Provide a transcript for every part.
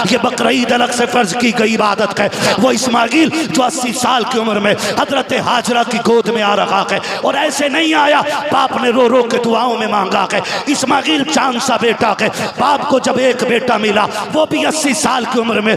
ये बकरीद अलग से फर्ज की गई इबादत है। वो इस्माइल जो 80 साल की उम्र में हजरत हाजरा की गोद में आ रहा है, और ऐसे नहीं आया, बाप ने रो रो के दुआओं में मांगा है। इस्माइल चांद सा बेटा है, बाप को जब एक बेटा मिला वो भी 80 साल की उम्र में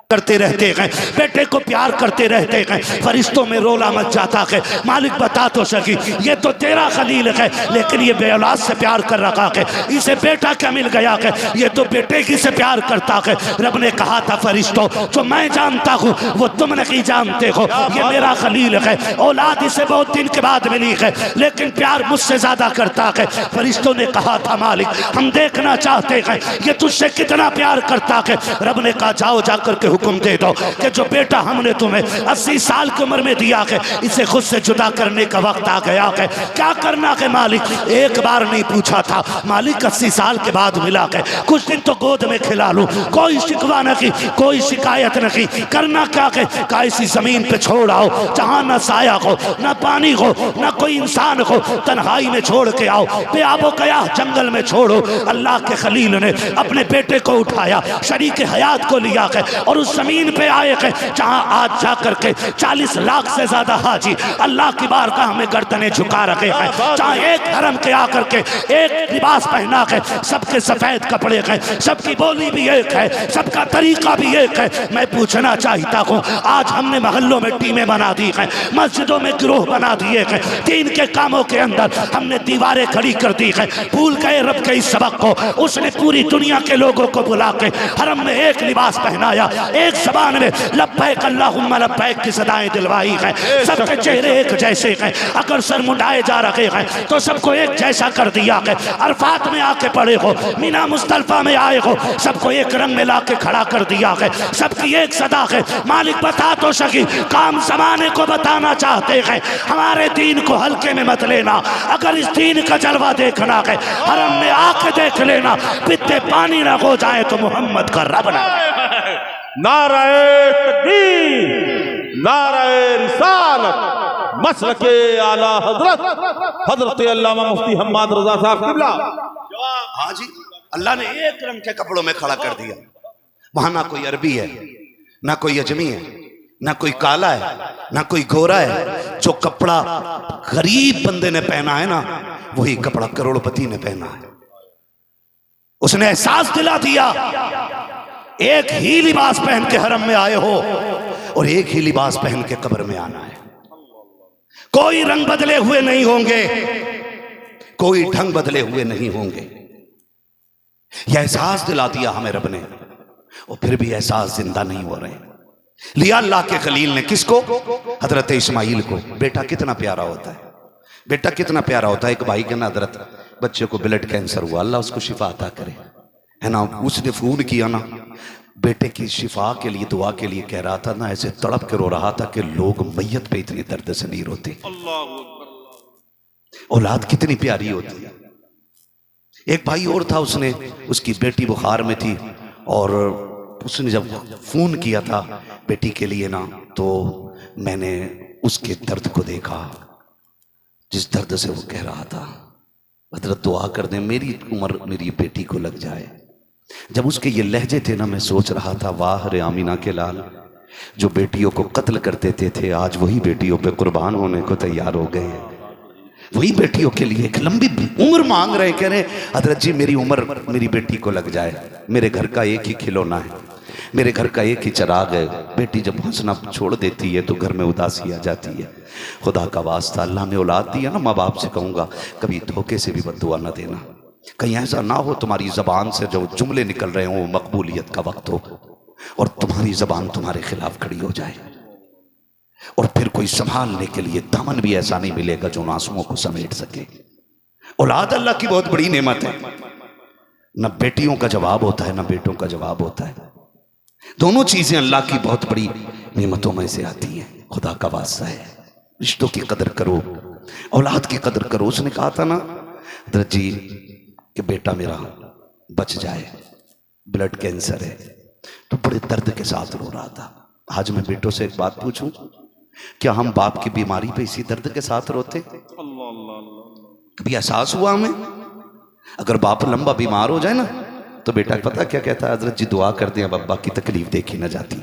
करते रहते हैं, बेटे को प्यार करते रहते हैं। फरिश्तों में रोला मच जाता है, मालिक बता तो सकी ये तो तेरा खलील है, लेकिन ये बेऔलाद से प्यार कर रखा है, इसे बेटा क्या मिल गया है, ये तो बेटे की से प्यार करता है। रब ने कहा था फरिश्तों, जो मैं जानता हूँ वो तुम नहीं जानते हो, ये मेरा खलील है, औलाद इसे बहुत दिन के बाद मिली है, लेकिन प्यार मुझसे ज्यादा करता है। फरिश्तों ने कहा था मालिक हम देखना चाहते हैं ये तुझसे कितना प्यार करता है। रब ने कहा जाओ जाकर के हुक्म दे दो कि जो बेटा हमने तुम्हें 80 साल की उम्र में दिया है, इसे खुद से जुदा करने का वक्त आ गया है। क्या करना है मालिक? एक बार नहीं पूछा था, मालिक 80 साल के बाद मिला है, कुछ दिन तो गोद में खिला लूं, कोई शिकवा नहीं, कोई शिकायत नहीं, करना क्या है? का इसी जमीन पे छोड़ आओ जहां ना साया हो, ना पानी हो, ना कोई इंसान हो, तन्हाई में छोड़ के आओ, बेआबो कया जंगल में छोड़ो। अल्लाह के खलील ने अपने बेटे को उठाया, शरीक हयात को लिया है, और उस जमीन पे आए हैं जहां आज जाकर के 40 लाख से ज्यादा हाजी अल्लाह की बारगाह में गर्दनें झुका रखे हैं, जहां एक हरम के आकर के एक लिबास पहना है, सबके सफेद कपड़े हैं, सबकी बोली भी एक है, सबका तरीका भी एक है। मैं पूछना चाहता हूँ, आज हमने मोहल्लों में टीमें बना दी हैं, मस्जिदों में गिरोह बना दिए हैं, दीन के कामों के अंदर हमने दीवारें खड़ी कर दी हैं, भूल गए रब के इस सबक को। उसने पूरी दुनिया के लोगों को बुला के हरम में एक लिबास पहनाया, एक जबान में लब्बैक अल्लाहुम्मा लब्बैक की सदाएं दिलवाई है, सबके चेहरे एक जैसे हैं, अगर सर मुंडाए जा रहे हैं तो सबको एक जैसा कर दिया है। अरफात में आके पड़े हो, मीना मुस्तल्फा में आए हो, सबको एक रंग में लाके खड़ा कर दिया है, सबकी एक सदा है। मालिक बता तो सकी, काम जमाने को बताना चाहते हैं, हमारे दीन को हल्के में मत लेना, अगर इस दीन का जलवा देखना है हरम में आके देख लेना, पित्ते पानी ना हो जाए तो मोहम्मद का रब ना। नाराए तकबीर, नाराए रिसालत, मसलके आला हजरत हजरत अल्लामा मुफ्ती हम्माद रजा साहब किबला। हाँ जी, अल्लाह ने एक रंग के कपड़ों में खड़ा कर दिया, वहां ना कोई अरबी है, ना कोई अजमी है, ना कोई काला है, ना कोई गोरा है। जो कपड़ा गरीब बंदे ने पहना है ना, वही कपड़ा करोड़पति ने पहना है। उसने एहसास दिला दिया, एक ही लिबास पहन के हरम में आए हो और एक ही लिबास पहन के कब्र में आना है। कोई रंग बदले हुए नहीं होंगे, कोई ढंग बदले हुए नहीं होंगे। यह एहसास दिला दिया हमें रब ने, और फिर भी एहसास जिंदा नहीं हो रहे। लिया अल्लाह के खलील ने किसको? हजरत इस्माइल को। बेटा कितना प्यारा होता है, बेटा कितना प्यारा होता है। एक भाई के ना हजरत बच्चे को ब्लड कैंसर हुआ, अल्लाह उसको शिफा अता करे, है ना। उसने फोन किया ना, बेटे की शिफा के लिए दुआ के लिए कह रहा था ना, ऐसे तड़प के रो रहा था कि लोग मैयत पे इतनी दर्द से नहीं रोते। औलाद कितनी प्यारी होती है। एक भाई और था, उसने उसकी बेटी बुखार में थी, और उसने जब फोन किया था बेटी के लिए ना, तो मैंने उसके दर्द को देखा, जिस दर्द से वो कह रहा था, हजरत दुआ कर दे मेरी उम्र मेरी बेटी को लग जाए। जब उसके ये लहजे थे ना, मैं सोच रहा था वाह रे आमीना के लाल, जो बेटियों को कत्ल कर देते थे आज वही बेटियों पे कुर्बान होने को तैयार हो गए हैं। वही बेटियों के लिए एक लंबी उम्र मांग रहे हैं, कह रहे हजरत जी मेरी उम्र मेरी बेटी को लग जाए, मेरे घर का एक ही खिलौना है, मेरे घर का एक ही चिराग है। बेटी जब हंसना छोड़ देती है तो घर में उदासी आ जाती है। खुदा का वास्ता, अल्लाह ने औलाद दिया ना, माँ बाप से कहूँगा कभी धोखे से भी बद्दुआ ना देना, कहीं ऐसा ना हो तुम्हारी जबान से जो जुमले निकल रहे हो मकबूलियत का वक्त हो और तुम्हारी जबान तुम्हारे खिलाफ खड़ी हो जाए, और फिर कोई संभालने के लिए दामन भी ऐसा नहीं मिलेगा जो आंसुओं को समेट सके। औलाद अल्लाह की बहुत बड़ी नेमत है, न बेटियों का जवाब होता है न बेटों का जवाब होता है। दोनों चीजें अल्लाह की बहुत बड़ी नेमतों में से आती हैं। खुदा का वास्ता है, रिश्तों की कदर करो, औलाद की कदर करो। उसने कहा था ना हजरत जी कि बेटा मेरा बच जाए, ब्लड कैंसर है, तो बड़े दर्द के साथ रो रहा था। आज मैं बेटों से एक बात पूछूं, क्या हम बाप की बीमारी पे इसी दर्द के साथ रोते? कभी एहसास हुआ हमें? अगर बाप लंबा बीमार हो जाए ना तो बेटा पता क्या कहता है, हजरत जी दुआ कर दें अब अब्बा की तकलीफ देखी ना जाती,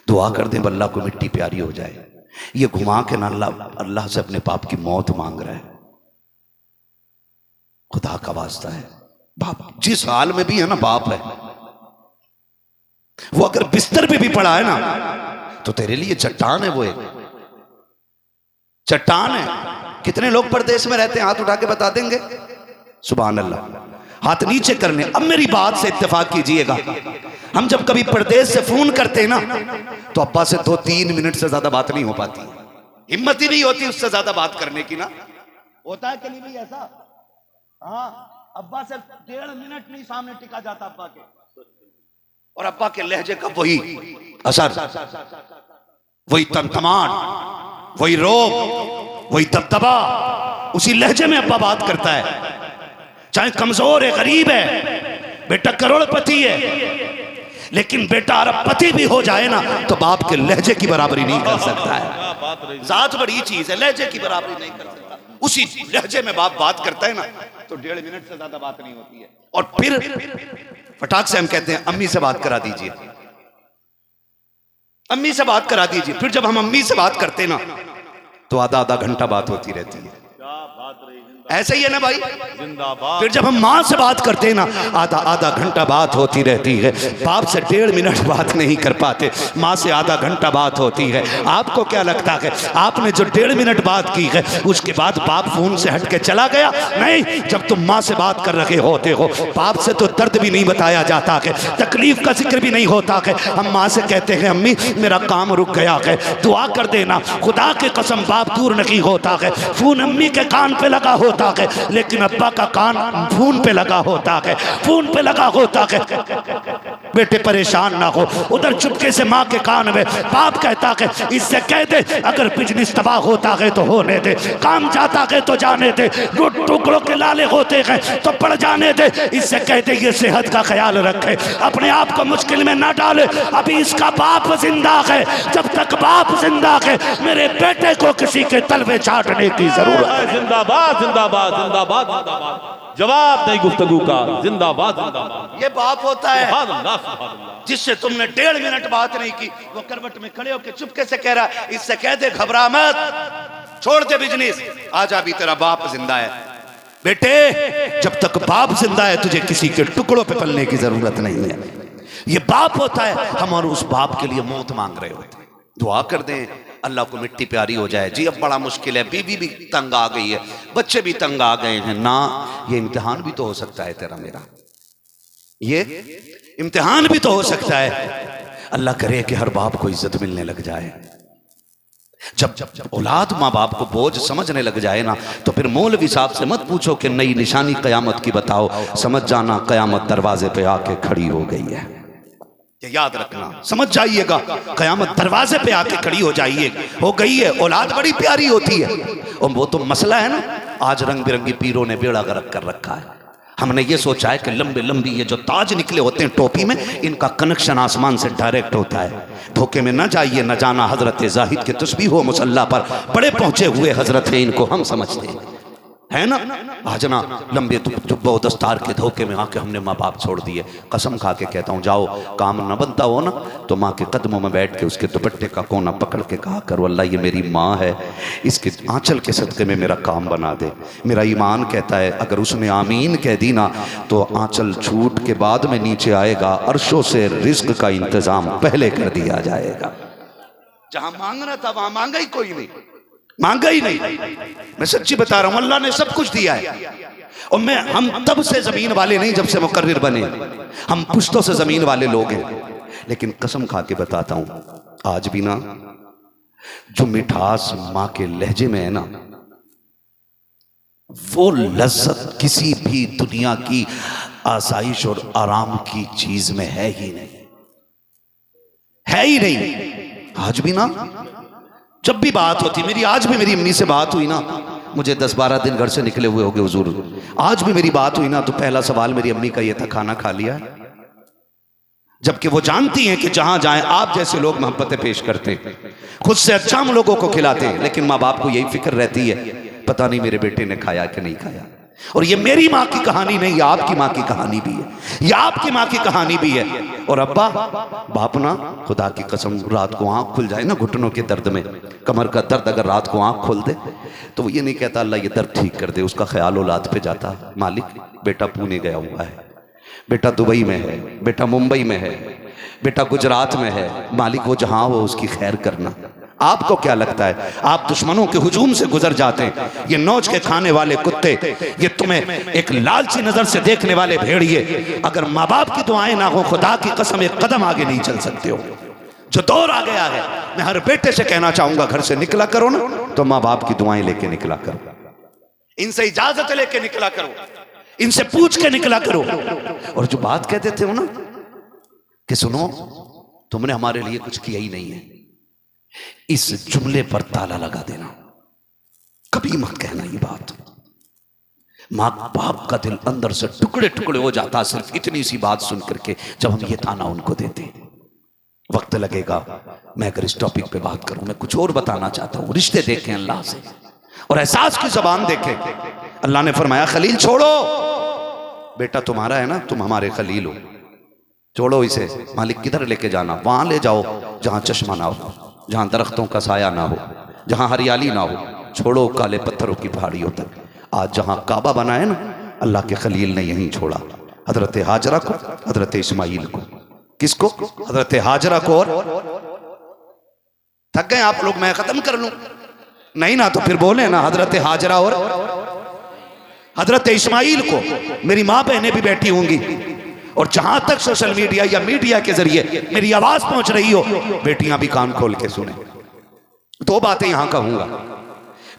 दुआ कर दें अल्लाह को मिट्टी प्यारी हो जाए। ये घुमा के ना अल्लाह से अपने बाप की मौत मांग रहा है। खुदा का वास्ता है, बाप जिस हाल में भी है ना बाप है, वो अगर बिस्तर पे भी पड़ा है ना तो तेरे लिए चट्टान है, वो एक चट्टान है। कितने लोग परदेश में रहते हैं, हाथ उठा के बता देंगे? सुभान अल्लाह, हाथ नीचे करने। अब मेरी बात से इत्तेफाक कीजिएगा, हम जब कभी परदेश से फोन करते हैं ना तो अब्बा से 2-3 मिनट से ज्यादा बात नहीं हो पाती, हिम्मत ही नहीं होती उससे ज्यादा बात करने की ना। होता है कि नहीं भाई ऐसा? हाँ, अब्बा से 1.5 मिनट नहीं सामने टिका जाता अब्बा के, और अब्बा के लहजे का वही असर, वही तमतमान, वही रोब, वही दबदबा, उसी लहजे में अब्बा बात करता है। चाहे कमजोर है, गरीब है, बेटा करोड़पति है, लेकिन बेटा अरबपति भी हो जाए ना तो बाप के लहजे की बराबरी नहीं कर सकता है। जात बड़ी चीज है, लहजे की बराबरी नहीं कर सकता। उसी लहजे में बाप बात करता है ना तो 1.5 मिनट से ज्यादा बात नहीं होती है। और फिर फटाक से हम कहते हैं अम्मी से बात करा दीजिए, अम्मी से बात करा दीजिए। फिर जब हम अम्मी से बात करते ना तो आधा घंटा बात होती रहती है। ऐसे ही है ना भाई, जिंदाबाद। फिर जब हम माँ से बात करते हैं ना आधा घंटा बात होती रहती है। बाप से 1.5 मिनट बात नहीं कर पाते, माँ से आधा घंटा बात होती है। आपको क्या लगता है आपने जो 1.5 मिनट बात की है उसके बाद बाप फोन से हट के चला गया? नहीं, जब तुम माँ से बात कर रहे होते हो बाप से तो दर्द भी नहीं बताया जाता है, तकलीफ का जिक्र भी नहीं होता है। हम माँ से कहते हैं अम्मी मेरा काम रुक गया है, दुआ कर देना। खुदा के कसम बाप दूर नहीं होता है, फोन अम्मी के कान पे लगा होता है, लेकिन अब्बा का कान फोन पे लगा होता है, फोन पे लगा होता है। बेटे परेशान ना हो, उधर चुपके से माँ के कान में बाप कहता है इससे कह दे अगर बिजनेस तबाह होता है तो होने दे, काम जाता है तो जाने दे, टुकड़ों के लाले होते हैं तो पड़ जाने दे, इससे कह दे ये सेहत का ख्याल रखे, अपने आप को मुश्किल में ना डाले। अभी इसका बाप जिंदा है, जब तक बाप जिंदा है मेरे बेटे को किसी के तलवे चाटने की जरूरत है। जिंदाबाद जिंदाबाद जिंदाबाद जिंदाबाद, जवाब नहीं गुफ्तगू का, जिंदाबाद जिंदाबाद। ये बाप होता है सुभान अल्लाह, सुभान अल्लाह। जिससे तुमने 1.5 मिनट बात नहीं की, वो करवट में खड़े होकर चुपके से कह रहा है इससे कह दे घबरा मत, छोड़ दे बिजनेस, आजा अभी तेरा बाप जिंदा है। बेटे जब तक बाप जिंदा है तुझे किसी के टुकड़ों पे पलने की जरूरत नहीं है। ये बाप होता है, हम और उस बाप के लिए मौत मांग रहे होते हैं। दुआ कर दें अल्लाह को मिट्टी प्यारी हो जाए। जी अब बड़ा मुश्किल है, बीवी भी तंग आ गई है, बच्चे भी तंग आ गए हैं ना, ये इम्तिहान भी तो हो सकता है तेरा मेरा, ये इम्तिहान भी तो हो सकता है। अल्लाह करे कि हर बाप को इज्जत मिलने लग जाए। जब औलाद माँ बाप को बोझ समझने लग जाए ना तो फिर मौलवी साहब से मत पूछो कि नई निशानी कयामत की बताओ, समझ जाना कयामत दरवाजे पे आके खड़ी हो गई है। ये याद रखना, समझ जाइएगा कयामत दरवाजे पे आके खड़ी हो जाइए, हो गई है। औलाद बड़ी प्यारी होती है, और वो तो मसला है ना, आज रंग बिरंगी पीरों ने बेड़ा गर्क कर रखा है। हमने ये सोचा है कि लंबे लंबी ये जो ताज निकले होते हैं टोपी में, इनका कनेक्शन आसमान से डायरेक्ट होता है। धोखे में न जाइए, न जाना हजरत जाहिद के तस्बीह हो मुसल्ला पर बड़े पहुंचे हुए हजरत हैं, इनको हम समझते हैं, है ना। आज ना लंबे जुब्बा दस्तार के धोखे में आके हमने माँ बाप छोड़ दिए। कसम खा के कहता हूँ, जाओ काम न बनता हो ना तो माँ के कदमों में बैठ के उसके दुपट्टे का कोना पकड़ के कहा करो अल्लाह ये मेरी माँ है, इसके आंचल के सदक़े में मेरा काम बना दे। मेरा ईमान कहता है अगर उसने आमीन कह दी ना तो आंचल छूट के बाद में नीचे आएगा, अर्शों से रिज्क का इंतजाम पहले कर दिया जाएगा। जहां मांगना था वहां मांगा ही कोई नहीं, मांगा ही नहीं। मैं सच्ची बता रहा हूं, अल्लाह ने सब कुछ दिया है। और हम तब से जमीन वाले नहीं जब से मुकर्रिर बने, हम पुश्तों से जमीन वाले लोग हैं। लेकिन कसम खा के बताता हूं आज भी ना जो मिठास माँ के लहजे में है ना, वो लज्जत किसी भी दुनिया की आसाइश और आराम की चीज में है ही नहीं, है ही नहीं। आज भी ना जब भी बात होती, मेरी आज भी मेरी अम्मी से बात हुई ना, मुझे 10-12 दिन घर से निकले हुए हो गए हुजूर, आज भी मेरी बात हुई ना तो पहला सवाल मेरी अम्मी का ये था खाना खा लिया। जबकि वो जानती हैं कि जहां जाएं आप जैसे लोग मोहब्बतें पेश करते हैं, खुद से अच्छा हम लोगों को खिलाते हैं, लेकिन माँ बाप को यही फिक्र रहती है पता नहीं मेरे बेटे ने खाया कि नहीं खाया। और ये मेरी माँ की कहानी नहीं, ये आपकी माँ की कहानी भी है, ये आपकी माँ की कहानी भी है। और अब्बा बाप ना, खुदा की कसम, रात को आंख खुल जाए ना घुटनों के दर्द में, कमर का दर्द अगर रात को आंख खोल दे तो वो ये नहीं कहता अल्लाह ये दर्द ठीक कर दे, उसका ख्याल औलाद पे जाता, मालिक बेटा पुणे गया हुआ है, बेटा दुबई में है, बेटा मुंबई में है, बेटा गुजरात में है, मालिक वो जहां हो उसकी खैर करना। आपको क्या लगता है आप दुश्मनों के हुजूम से गुजर जाते हैं, ये नोच के खाने वाले कुत्ते, ये तुम्हें एक लालची नजर से देखने वाले भेड़िए, अगर माँ बाप की दुआएं ना हो खुदा की कसम एक कदम आगे नहीं चल सकते हो। जो दौर आ गया है, मैं हर बेटे से कहना चाहूंगा घर से निकला करो ना तो माँ बाप की दुआएं लेके निकला करो, इनसे इजाजत लेके निकला करो, इनसे पूछ के निकला करो। और जो बात कहते थे हो ना कि सुनो तुमने हमारे लिए कुछ किया ही नहीं है, इस जुमले पर ताला लगा देना, कभी मत कहना ये बात। मां बाप का दिल अंदर से टुकड़े टुकड़े हो जाता सिर्फ इतनी सी बात सुन करके जब हम ये ताना उनको देते। वक्त लगेगा, मैं अगर इस टॉपिक पे बात करूं, मैं कुछ और बताना चाहता हूं। रिश्ते देखें अल्लाह से और एहसास की जबान देखें। अल्लाह ने फरमाया खलील छोड़ो, बेटा तुम्हारा है ना, तुम हमारे खलील हो, छोड़ो इसे। मालिक किधर लेके जाना? वहां ले जाओ जहां चश्मा ना हो, जहां दरख्तों का साया ना हो, जहां हरियाली ना हो, छोड़ो काले पत्थरों की पहाड़ियों तक। आज जहां काबा बना है ना, अल्लाह के खलील ने यहीं छोड़ा, हजरत हाजरा को, हजरत इस्माइल को। किसको? हजरत हाजरा को। और थक गए आप लोग, मैं खत्म कर लूं? नहीं ना तो फिर बोले ना, हजरत हाजरा और हजरत इस्माइल को। मेरी माँ बहनें भी बैठी होंगी, और जहां तक सोशल मीडिया या मीडिया के जरिए मेरी आवाज पहुंच रही हो, बेटियां भी कान खोल के सुने। दो बातें यहां कहूंगा।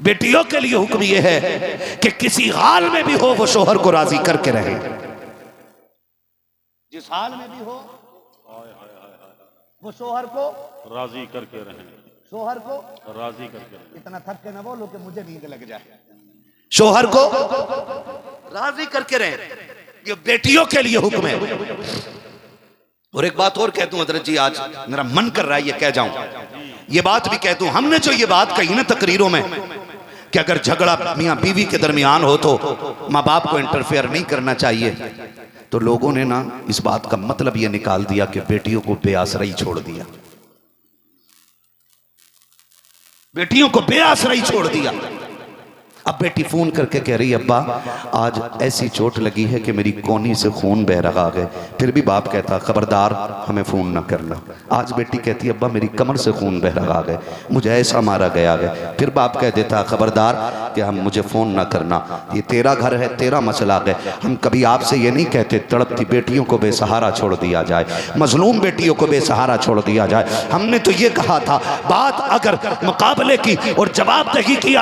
बेटियों के लिए हुक्म यह है कि किसी हाल में भी हो वो शोहर को राजी करके रहे, जिस हाल में भी हो वो शोहर को राजी करके रहें, शोहर को राजी करके रहें। इतना थक के ना बोलो कि मुझे नींद लग जाए। शोहर को राजी करके रहे, ये बेटियों के लिए हुक्म है। और एक बात और कह दूं हजरत जी, आज मेरा मन कर रहा है ये कह जाऊं, ये बात भी कह दूं। हमने जो ये बात कही ना तकरीरों में कि अगर झगड़ा मियां बीवी के दरमियान हो तो माँ बाप को इंटरफेयर नहीं करना चाहिए, तो लोगों ने ना इस बात का मतलब ये निकाल दिया कि बेटियों को बेआसराई छोड़ दिया, बेटियों को बेआसराई छोड़ दिया। अब बेटी फोन करके कह रही है अब्बा आज ऐसी चोट लगी है कि मेरी कोनी से खून बह रहा है, फिर भी बाप कहता खबरदार हमें फोन ना करना। आज बेटी कहती है अब्बा मेरी कमर से खून बह रहा है, मुझे ऐसा मारा गया है, फिर बाप कह देता खबरदार कि हम मुझे फोन ना करना, ये तेरा घर है, तेरा मसला है। हम कभी आपसे ये नहीं कहते तड़पती बेटियों को बेसहारा छोड़ दिया जाए, मजलूम बेटियों को बेसहारा छोड़ दिया जाए। हमने तो ये कहा था बात अगर मुकाबले की और जवाबदेही की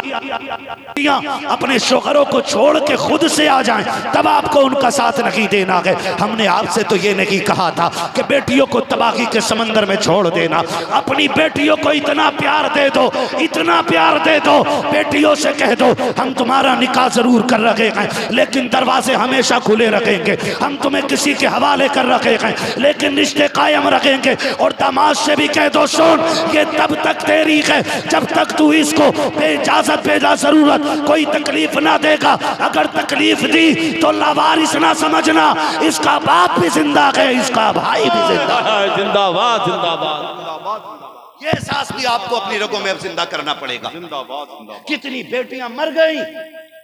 अपने शोहरों को छोड़ के खुद से आ जाएं तब आपको उनका साथ नहीं देना है। हमने आपसे तो ये नहीं कहा था कि बेटियों को तबाही के समंदर में छोड़ देना। अपनी बेटियों को इतना प्यार दे दो, इतना प्यार दे दो, बेटियों से कह दो हम तुम्हारा निकाह जरूर कर रखे हैं लेकिन दरवाजे हमेशा खुले रखेंगे, हम तुम्हें किसी के हवाले कर रखे हैं लेकिन रिश्ते कायम रखेंगे। और दामाद से भी कह दो सुन ये तब तक तेरी है जब तक तू इसको बेइजाजत बेजा जरूरत कोई तकलीफ ना देगा, अगर तकलीफ दी तो लावारिस ना समझना, इसका बाप भी जिंदा है, इसका भाई भी जिंदा है। जिंदाबाद जिंदाबाद। ये एहसास भी आपको अपनी रगों में अब जिंदा करना पड़ेगा। जिंदाबाद जिंदाबाद। कितनी बेटियां मर गई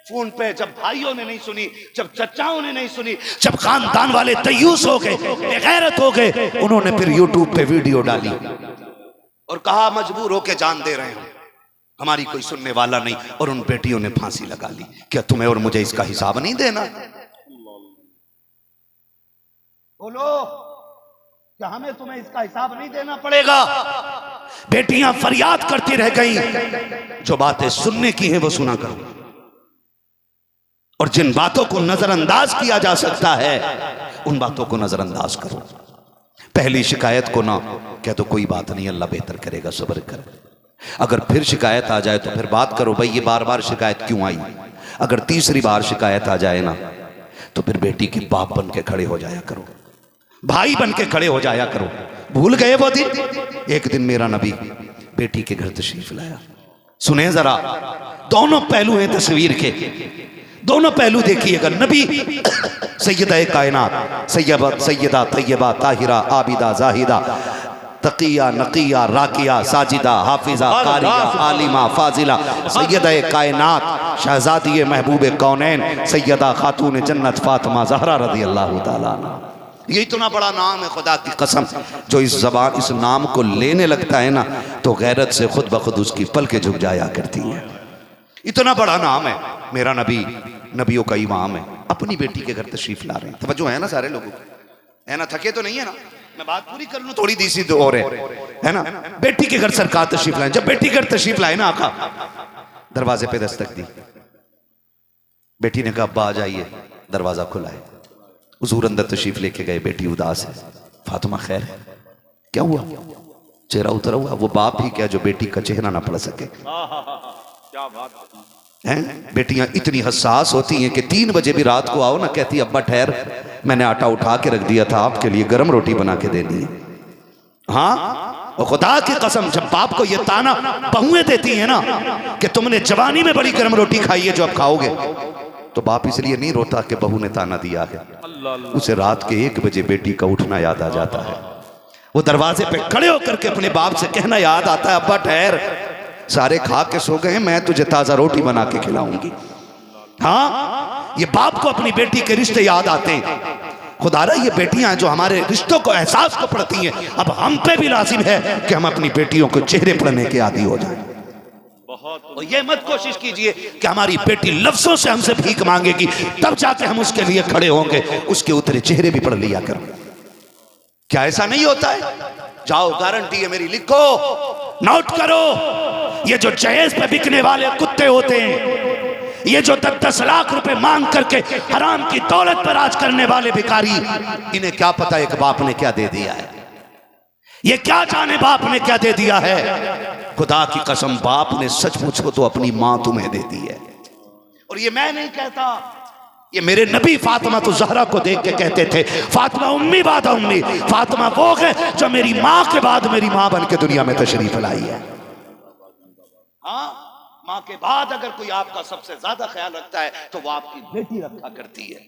फोन पे, जब भाइयों ने नहीं सुनी, जब चचाओं ने नहीं सुनी, जब खानदान वाले तयूस हो गए, बेगैरत हो गए, उन्होंने फिर यूट्यूब पे वीडियो डाली और कहा मजबूर होके जान दे रहे हैं, हमारी कोई सुनने वाला नहीं, और उन बेटियों ने फांसी लगा ली। क्या तुम्हें और मुझे इसका हिसाब नहीं देना? बोलो क्या हमें तुम्हें इसका हिसाब नहीं देना पड़ेगा? बेटियां फरियाद करती रह गई, जो बातें सुनने की हैं वो सुना करो, और जिन बातों को नजरअंदाज किया जा सकता है उन बातों को नजरअंदाज करो। पहली शिकायत को ना कह दो कोई बात नहीं अल्लाह बेहतर करेगा, सब्र कर। अगर फिर शिकायत आ जाए तो फिर बात करो भाई ये बार बार शिकायत क्यों आई। अगर तीसरी बार शिकायत आ जाए ना तो फिर बेटी के बाप बन के खड़े हो जाया करो, भाई बन के खड़े हो जाया करो। भूल गए वो दिन? एक दिन मेरा नबी बेटी के घर तशरीफ लाया। सुने जरा, दोनों पहलू हैं तस्वीर के। दोनों पहलू देखिएगा। नबी सैयदा कायनात, सैयदा तैयबा ताहिरा आबिदा जाहिदा तकिया नकिया राकिया साजिदा हाफिजा कारिया आलिमा फाजिला सैयदा कायनात शहजादी महबूब कौनैन सैयदा खातून जन्नत फातिमा ज़हरा रज़ी अल्लाह ताला अन्हा। ये इतना बड़ा नाम है, खुदा की कसम जो इस नाम को लेने लगता है ना तो गैरत से खुद ब खुद उसकी पलकें झुक जाया करती हैं। इतना बड़ा नाम है। मेरा नबी नबियों का इमाम है, अपनी बेटी के घर तशरीफ ला रहे हैं। तवज्जो है ना सारे लोगों को, है ना? थके तो नहीं है ना? मैं बात पूरी कर लूं, थोड़ी दी तो और है ना? बेटी के घर सरकार तशरीफ लाए। जब बेटी घर तशरीफ लाए ना आका, दरवाजे पे दस्तक दी। बेटी ने कहा अब्बा आ जाइए। दरवाजा खुला है, हुजूर अंदर तशरीफ लेके गए। बेटी उदास है। फातिमा खैर है? क्या हुआ? चेहरा उतरा हुआ। वो बाप ही क्या जो बेटी का चेहरा ना पढ़ सके? क्या बात हैं? बेटियां इतनी हसास होती हैं कि 3 बजे भी रात को आओ ना, कहती अब्बा ठहर, मैंने आटा उठा के रख दिया था, आपके लिए गर्म रोटी बना के देनी है। हाँ, और खुदा की कसम जब बाप को ये ताना बहुएं देती है ना कि तुमने जवानी में बड़ी गर्म रोटी खाई है जो अब खाओगे, तो बाप इसलिए नहीं रोता कि बहू ने ताना दिया है, उसे रात के 1 बजे बेटी का उठना याद आ जाता है। वो दरवाजे पे खड़े होकर के अपने बाप से कहना याद आता है अब्बा ठहर, सारे खा के सो गए, मैं तुझे ताजा रोटी बना के खिलाऊंगी। हाँ, ये बाप को अपनी बेटी के रिश्ते याद आते हैं। खुदारा ये बेटियां जो हमारे रिश्तों को एहसास को पढ़ती हैं, अब हम पे भी लाजिम है कि हम अपनी बेटियों को चेहरे पढ़ने के आदी हो जाएं। और ये मत कोशिश कीजिए कि हमारी बेटी लफ्जों से हमसे भीख मांगेगी तब जाके हम उसके लिए खड़े होंगे, उसके उतरे चेहरे भी पढ़ लिया करो। क्या ऐसा नहीं होता है? जाओ, गारंटी है मेरी, लिखो, नोट करो। ये जो जहेज पे बिकने वाले कुत्ते होते हैं, ये जो 10-10 लाख रुपए मांग करके हराम की दौलत पर राज करने वाले भिखारी, इन्हें क्या पता एक बाप ने क्या दे दिया है? ये क्या जाने बाप ने क्या दे दिया है? खुदा की कसम बाप ने सचमुच को तो अपनी मां तुम्हें दे दी है। और ये मैं नहीं कहता, ये मेरे नबी फातिमा तो ज़हरा को देख के कहते थे फातिमा उम्मी बादा उम्मी, फातिमा वो है जो मेरी माँ के बाद मेरी माँ बन के दुनिया में तशरीफ लाई है। हाँ, माँ के बाद अगर कोई आपका सबसे ज्यादा ख्याल रखता है तो वो आपकी बेटी रखा करती है।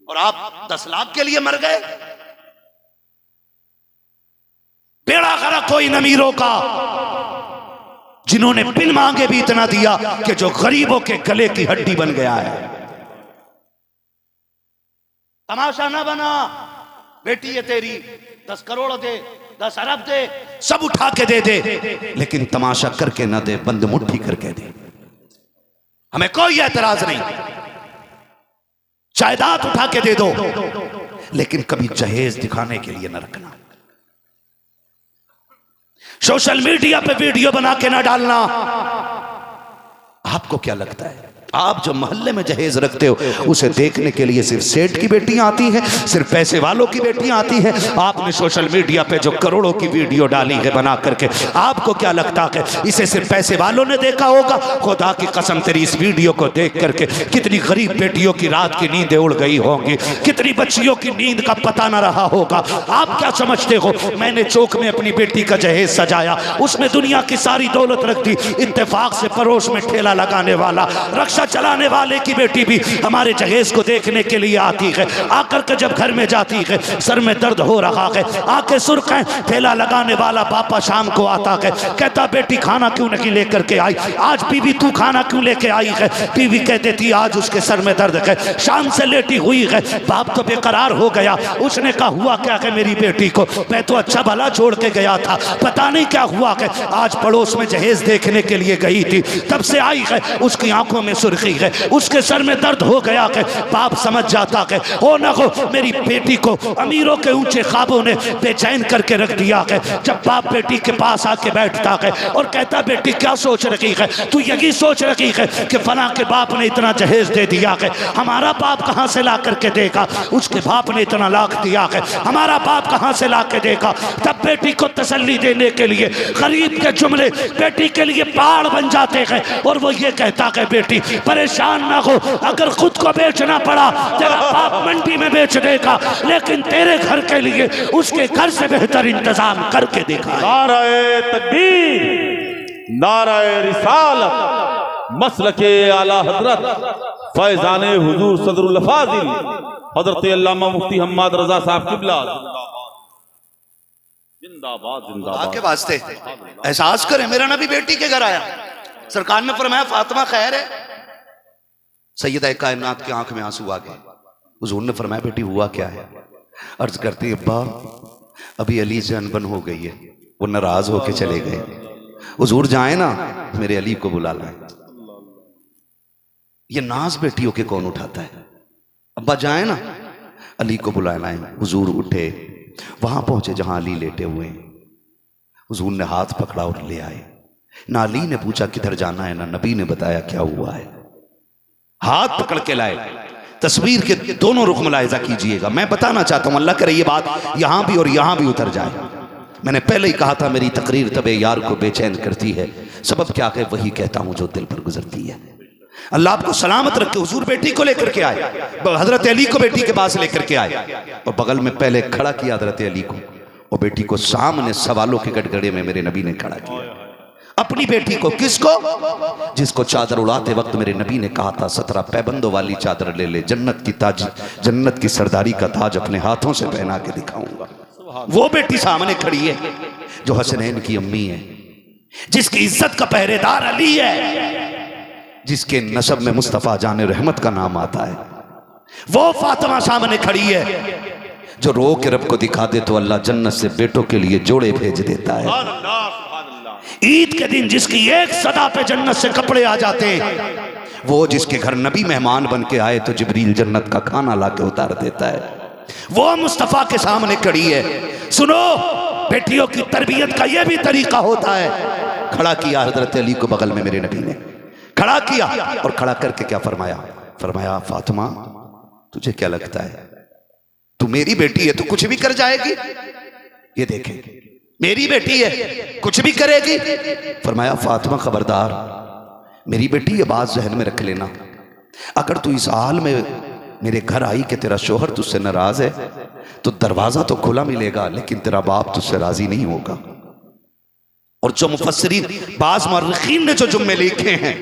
और आप 10 लाख के लिए मर गए, बेड़ा गर्क कोई अमीरों का जिन्होंने बिन मांगे भी इतना दिया कि जो गरीबों के गले की हड्डी बन गया है। तमाशा ना बना, बेटी है तेरी, 10 करोड़ दे, 10 अरब दे, सब उठा के दे दे, लेकिन तमाशा करके ना दे, बंद मुट्ठी करके दे। हमें कोई एतराज नहीं, जायदाद उठा के दे दो, लेकिन कभी जहेज दिखाने के लिए न रखना। सोशल मीडिया पे वीडियो बना के ना डालना। आपको क्या लगता है आप जो मोहल्ले में जहेज रखते हो उसे देखने के लिए सिर्फ सेठ की बेटियां आती हैं, सिर्फ पैसे वालों की बेटियां आती हैं? आपने सोशल मीडिया पे जो करोड़ों की वीडियो डाली है बना करके, आपको क्या लगता है इसे सिर्फ पैसे वालों ने देखा होगा? खुदा की कसम तेरी इस वीडियो को देख करके कितनी गरीब बेटियों की रात की नींदें उड़ गई होंगी, कितनी बच्चियों की नींद का पता ना रहा होगा। आप क्या समझते हो मैंने चौक में अपनी बेटी का जहेज सजाया, उसमें दुनिया की सारी दौलत रख दी, इत्तेफाक से पड़ोस में ठेला लगाने वाला, रक्षा चलाने वाले की बेटी भी हमारे जहेज को देखने के लिए आती है। आकर के जब घर में जाती है, सर में दर्द हो रहा है, आंखें सुर्ख हैं, ठेला लगाने वाला पापा शाम को आता है, कहता बेटी खाना क्यों नहीं लेकर के आई, आज बीवी तू खाना क्यों लेके आई है? बीवी कह देती आज उसके सर में दर्द है, शाम से लेटी हुई है। बाप तो बेकरार हो गया, उसने कहा हुआ क्या है मेरी बेटी को, मैं तो अच्छा भला छोड़ के गया था, पता नहीं क्या हुआ है, आज पड़ोस में जहेज देखने के लिए गई थी, तब से आई है, उसकी आंखों में सुर्खी है, उसके सर में दर्द हो गया है। बाप समझ जाता है हो ना हो मेरी बेटी को अमीरों के ऊंचे ख्वाबों ने बेचैन करके रख दिया है। जब बाप बेटी के पास आके बैठता है और कहता बेटी क्या सोच रही है, तू यही सोच रही है कि फला के बाप ने इतना जहेज दे दिया है, हमारा बाप कहां से ला करके देगा, उसके बाप ने इतना लाख दिया है, हमारा बाप कहां से ला के देगा। तब बेटी को तसल्ली देने के लिए गरीब के जुमले बेटी के लिए पहाड़ बन जाते हैं और वो ये कहता है बेटी परेशान ना हो, अगर खुद को बेचना पड़ा तेरा बाप मंडी में बेच देगा, लेकिन तेरे घर के लिए उसके घर से बेहतर इंतजाम करके देखा। नाराए तकबीर, नाराए रिसालत, मसलके आला हजरत फैजान हुजूर सदरुल फाजिल हजरत अल्लामा मुफ्ती हम्माद रजा साहब किबला जिंदाबाद जिंदाबाद। आके वास्ते एहसास करें, मेरा नबी बेटी के घर आया, सरकार ने फरमाया फातिमा खैर है। सैयदा कायनात की आंख में आंसू आ गए। हुजूर ने फरमाया बेटी हुआ क्या है? अर्ज करती है अब्बा अभी अली से अनबन हो गई है, वो नाराज होके चले गए। हुजूर जाए ना मेरे अली को बुला लाए। ये नाज बेटियों के कौन उठाता है? अब्बा जाए ना अली को बुला लाए। हुजूर उठे, वहां पहुंचे जहां अली लेटे हुए। हुजूर ने हाथ पकड़ा और ले आए। ना अली ने पूछा किधर जाना है, ना नबी ने बताया क्या हुआ है। हाथ पकड़ के लाए। तस्वीर के दोनों रुख मुलाहिजा कीजिएगा। मैं बताना चाहता हूं, अल्लाह करे ये बात यहां भी और यहां भी उतर जाए। मैंने पहले ही कहा था मेरी तकरीर तबे यार को बेचैन करती है। सबब क्या है वही कहता हूं जो दिल पर गुजरती है। अल्लाह आपको सलामत रखे। हुजूर बेटी को लेकर के आए, हजरत अली को बेटी के पास लेकर के आए और बगल में पहले खड़ा किया हजरत अली को, और बेटी को सामने सवालों के गड़गड़े में मेरे नबी ने खड़ा किया। अपनी बेटी को, किसको? जिसको चादर उड़ाते वक्त मेरे नबी ने कहा था 17 पैबंदों वाली चादर ले ले, जन्नत की ताज, जन्नत की सरदारी का ताज अपने हाथों से पहना के दिखाऊंगा। वो बेटी सामने खड़ी है जो हसनैन की अम्मी है, जिसकी इज्जत का पहरेदार अली है, जिसके नसब में मुस्तफा जाने रहमत का नाम आता है। वो फातिमा सामने खड़ी है जो रो के रब को दिखा दे तो अल्लाह जन्नत से बेटों के लिए जोड़े भेज देता है। ईद के दिन जिसकी एक सदा पे जन्नत से कपड़े आ जाते हैं, वो जिसके घर नबी मेहमान बन के आए तो जिब्रील जन्नत का खाना ला के उतार देता है, वो मुस्तफा के सामने खड़ी है। सुनो, बेटियों की तरबियत का यह भी तरीका होता है। खड़ा किया हजरत अली को बगल में मेरे नबी ने खड़ा किया और खड़ा करके क्या फरमाया? फरमाया फातिमा तुझे क्या लगता है, तू मेरी बेटी है तो कुछ भी कर जाएगी? ये देखें, मेरी बेटी है कुछ भी करेगी। फरमाया फातिमा खबरदार, मेरी बेटी ये बात जहन में रख लेना, अगर तू इस हाल में मेरे घर आई कि तेरा शोहर तुझसे नाराज है तो दरवाजा तो खुला मिलेगा लेकिन तेरा बाप तुझसे राजी नहीं होगा। और जो मुफस्सिरीन बाज़ मुअर्रिखीन ने जो जुम्मे लिखे हैं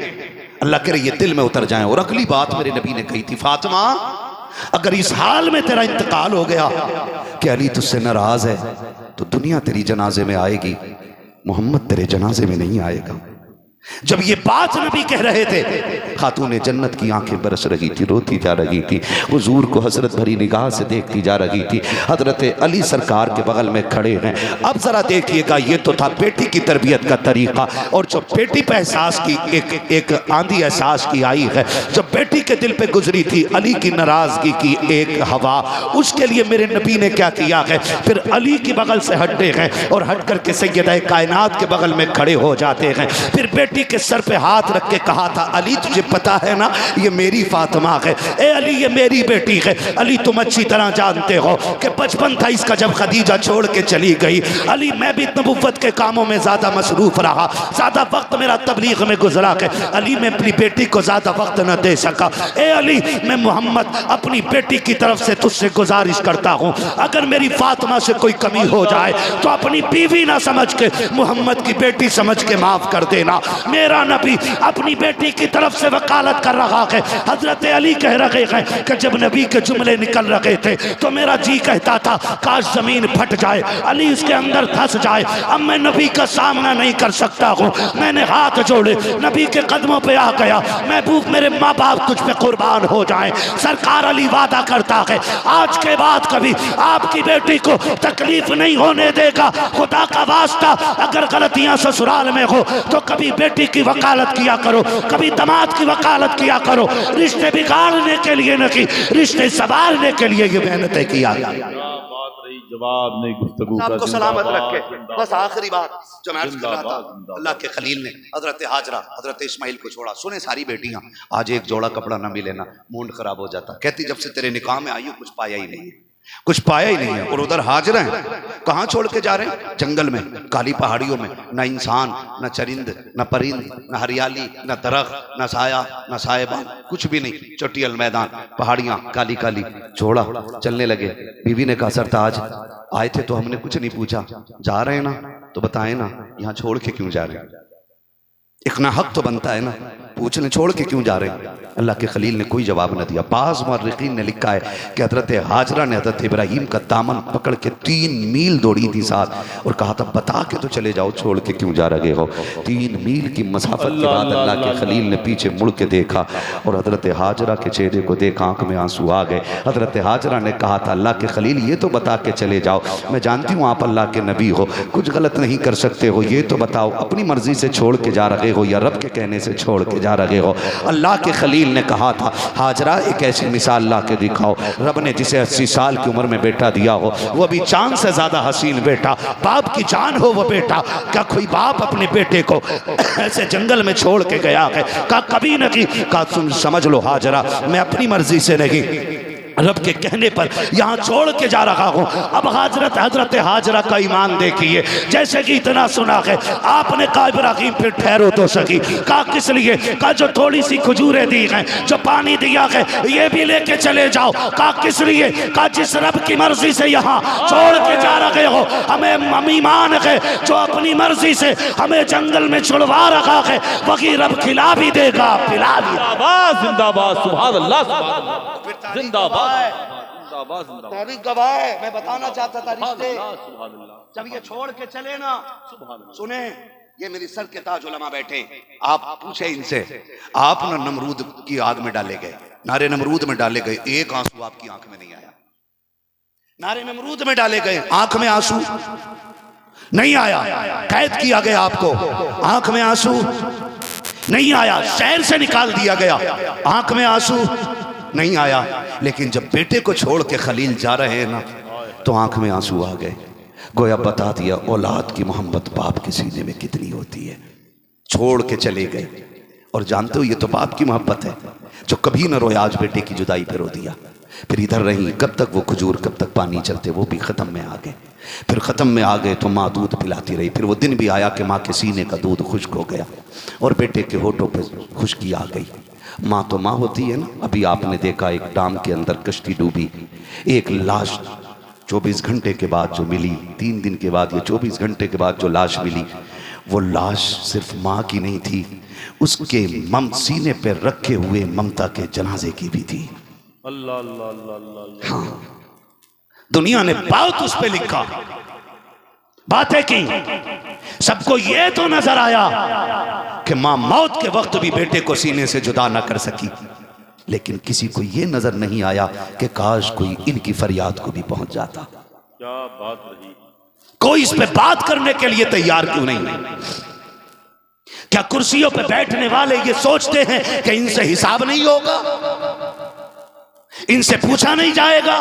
अल्लाह करे ये दिल में उतर जाएं। और अगली बात मेरे नबी ने कही थी, फातिमा अगर इस हाल में तेरा इंतकाल हो गया कि अली तुझसे नाराज है तो दुनिया तेरी जनाजे में आएगी, मोहम्मद तेरे जनाजे में नहीं आएगा। जब ये बात नबी कह रहे थे, खातून जन्नत की आंखें बरस रही थी, रोती जा रही थी, हुजूर को हसरत भरी निगाह से देखती जा रही थी। हजरत अली सरकार के बगल में खड़े हैं। अब जरा देखिएगा, ये तो था बेटी की तरबियत का तरीका। और जो बेटी पे एहसास की एक आंधी एहसास की आई है, जब बेटी के दिल पे गुजरी थी अली की नाराजगी की एक हवा, उसके लिए मेरे नबी ने क्या किया है, फिर अली की बगल से हटते हैं और हट करके सैयदा कायनात के बगल में खड़े हो जाते हैं। फिर बेटी के सर पे हाथ रख के कहा था, अली तुझे पता है ना ये मेरी फातिमा है, ए अली ये मेरी बेटी है। अली तुम अच्छी तरह जानते हो कि बचपन था इसका जब खदीजा छोड़ के चली गई। अली मैं भी नबुव्वत के कामों में ज्यादा मसरूफ रहा, ज्यादा वक्त मेरा तबलीग में गुजरा है। अली मैं अपनी बेटी को ज्यादा वक्त न दे सका। ए अली मैं मोहम्मद अपनी बेटी की तरफ से तुझसे गुजारिश करता हूँ, अगर मेरी फातिमा से कोई कमी हो जाए तो अपनी बीवी ना समझ के मोहम्मद की बेटी समझ के माफ कर देना। मेरा नबी अपनी बेटी की तरफ से वकालत कर रहा है। हजरत अली कह रहे हैं कि जब नबी के जुमले निकल रहे थे तो मेरा जी कहता था काश जमीन फट जाए, अली उसके अंदर फंस जाए। अब मैं नबी का सामना नहीं कर सकता हूँ। मैंने हाथ जोड़े नबी के कदमों पे आ गया, महबूब मेरे माँ बाप तुझ पे कुर्बान हो जाए। सरकार अली वादा करता है आज के बाद कभी आपकी बेटी को तकलीफ नहीं होने देगा। खुदा का वास्ता अगर गलतियां ससुराल में हो तो कभी बेटी की वकालत किया करो, कभी दामाद की वकालत किया करो। रिश्ते बिगाड़ने के लिए नहीं, रिश्ते संवारने के लिए ये मेहनतें किया। जवाब नहीं गुफ्तगू का आपको सलामत रखे। बस आखिरी बात जो मैं अर्ज कर रहा था, अल्लाह के खलील ने हजरत हाजरा हजरत इस्माइल को छोड़ा। सुने सारी बेटियां, आज एक जोड़ा कपड़ा ना मिले ना मूड खराब हो जाता। कहती जब से तेरे निकाह में आई हूं कुछ पाया ही नहीं है, कुछ पाया ही नहीं है। और उधर हाजरा है, कहाँ छोड़ के जा रहे हैं? जंगल में, काली पहाड़ियों में, ना इंसान, ना चरिंद, ना परिंद, ना हरियाली, ना दरख्त, ना साया, ना साहिबा, कुछ भी नहीं। चोटियल मैदान, पहाड़ियां काली काली। छोड़ा, चलने लगे। बीवी ने कहा सरताज आए थे तो हमने कुछ नहीं पूछा, जा रहे हैं ना तो बताएं ना, यहाँ छोड़ के क्यों जा रहे हैं? एक ना हक तो बनता है ना, पूछने छोड़ के क्यों जा रहे हैं? अल्लाह के खलील ने कोई जवाब न दिया। बाज़ मुअर्रिखीन ने लिखा है कि हज़रत हाजरा ने हज़रत इब्राहीम का दामन पकड़ के 3 मील दौड़ी थी साथ और कहा था बता के तो चले जाओ, छोड़ के क्यों जा रहे हो। 3 मील की मसाफत के बाद अल्लाह के खलील ने पीछे मुड़ के देखा और हज़रत हाजरा के चेहरे को देखा, आंख में आंसू आ गए। हज़रत हाजरा ने कहा था अल्लाह के खलील ये तो बता के चले जाओ, मैं जानती हूँ आप अल्लाह के नबी हो, कुछ गलत नहीं कर सकते हो, ये तो बताओ अपनी मर्जी से छोड़ के जा रहे हो या रब के कहने से छोड़ के जा रहे हो। अल्लाह के खलील ने कहा था हाजरा एक ऐसी मिसाल ला के दिखाओ, रब ने जिसे 80 साल की उम्र में बेटा दिया हो वो भी चांद से ज्यादा हसीन बेटा, बाप की जान हो वो बेटा, क्या कोई बाप अपने बेटे को ऐसे जंगल में छोड़ के गया है? कहा कभी नहीं। कहा सुन समझ लो हाजरा, मैं अपनी मर्जी से नहीं रब के कहने पर यहाँ छोड़ के जा रहा हूँ। अब हजरत हाजरा का ईमान देखिए, जैसे कि इतना सुना है आपने कहा इब्राहीम फिर ठहरो तो सही। कहा किस लिए? कहा जो थोड़ी सी खजूरें दी हैं, जो पानी दिया है ये भी लेके चले जाओ। कहा किस लिए? कहा जिस रब की मर्जी से यहाँ छोड़ के जा रहे हो हमें ईमान है, जो अपनी मर्जी से हमें जंगल में छुड़वा रखा है वही रब खिला भी देगा पिला भी। जिंदाबाद सुभान अल्लाह जिंदाबाद तारीख गवाह है। मैं बताना चाहता था रिश्ते जब ये छोड़ के चले ना, सुने ये मेरी सर के ताज उलमा बैठे, आप पूछे इनसे, आप ना नमरूद की आग में डाले गए, नारे नमरूद में डाले गए, एक आंसू आपकी आंख में नहीं आया। नारे नमरूद में डाले गए, आंख में आंसू नहीं आया। कैद किया गया आपको, आंख में आंसू नहीं आया। शहर से निकाल दिया गया, आंख में आंसू नहीं आया। लेकिन जब बेटे को छोड़ के खलील जा रहे हैं ना तो आंख में आंसू आ गए। गोया बता दिया औलाद की मोहब्बत बाप के सीने में कितनी होती है। छोड़ के चले गए और जानते हो ये तो बाप की मोहब्बत है जो कभी न रोया, आज बेटे की जुदाई पे रो दिया। फिर इधर रही, कब तक वो खजूर, कब तक पानी चलते, वो भी ख़त्म में आ गए। फिर ख़त्म में आ गए तो माँ दूध पिलाती रही। फिर वो दिन भी आया कि माँ के सीने का दूध खुश्क हो गया और बेटे के होठों पर खुश्की आ गई। माँ तो माँ होती है ना। अभी आपने देखा एक डाम के अंदर कश्ती डूबी, एक लाश 24 घंटे के बाद जो मिली, 3 दिन के बाद या 24 घंटे के बाद जो लाश मिली, वो लाश सिर्फ माँ की नहीं थी, उसके सीने पर रखे हुए ममता के जनाजे की भी थी। अल्लाह अल्लाह अल्लाह। हाँ, दुनिया ने बहुत उस पे लिखा, बातें की, सबको ये तो नजर आया कि मां मौत के वक्त भी बेटे को सीने से जुदा ना कर सकी, लेकिन किसी को ये नजर नहीं आया कि काश कोई इनकी फरियाद को भी पहुंच जाता। क्या बात रही। कोई इस पे बात करने के लिए तैयार क्यों नहीं? क्या कुर्सियों पे बैठने वाले ये सोचते हैं कि इनसे हिसाब नहीं होगा, इनसे पूछा नहीं जाएगा?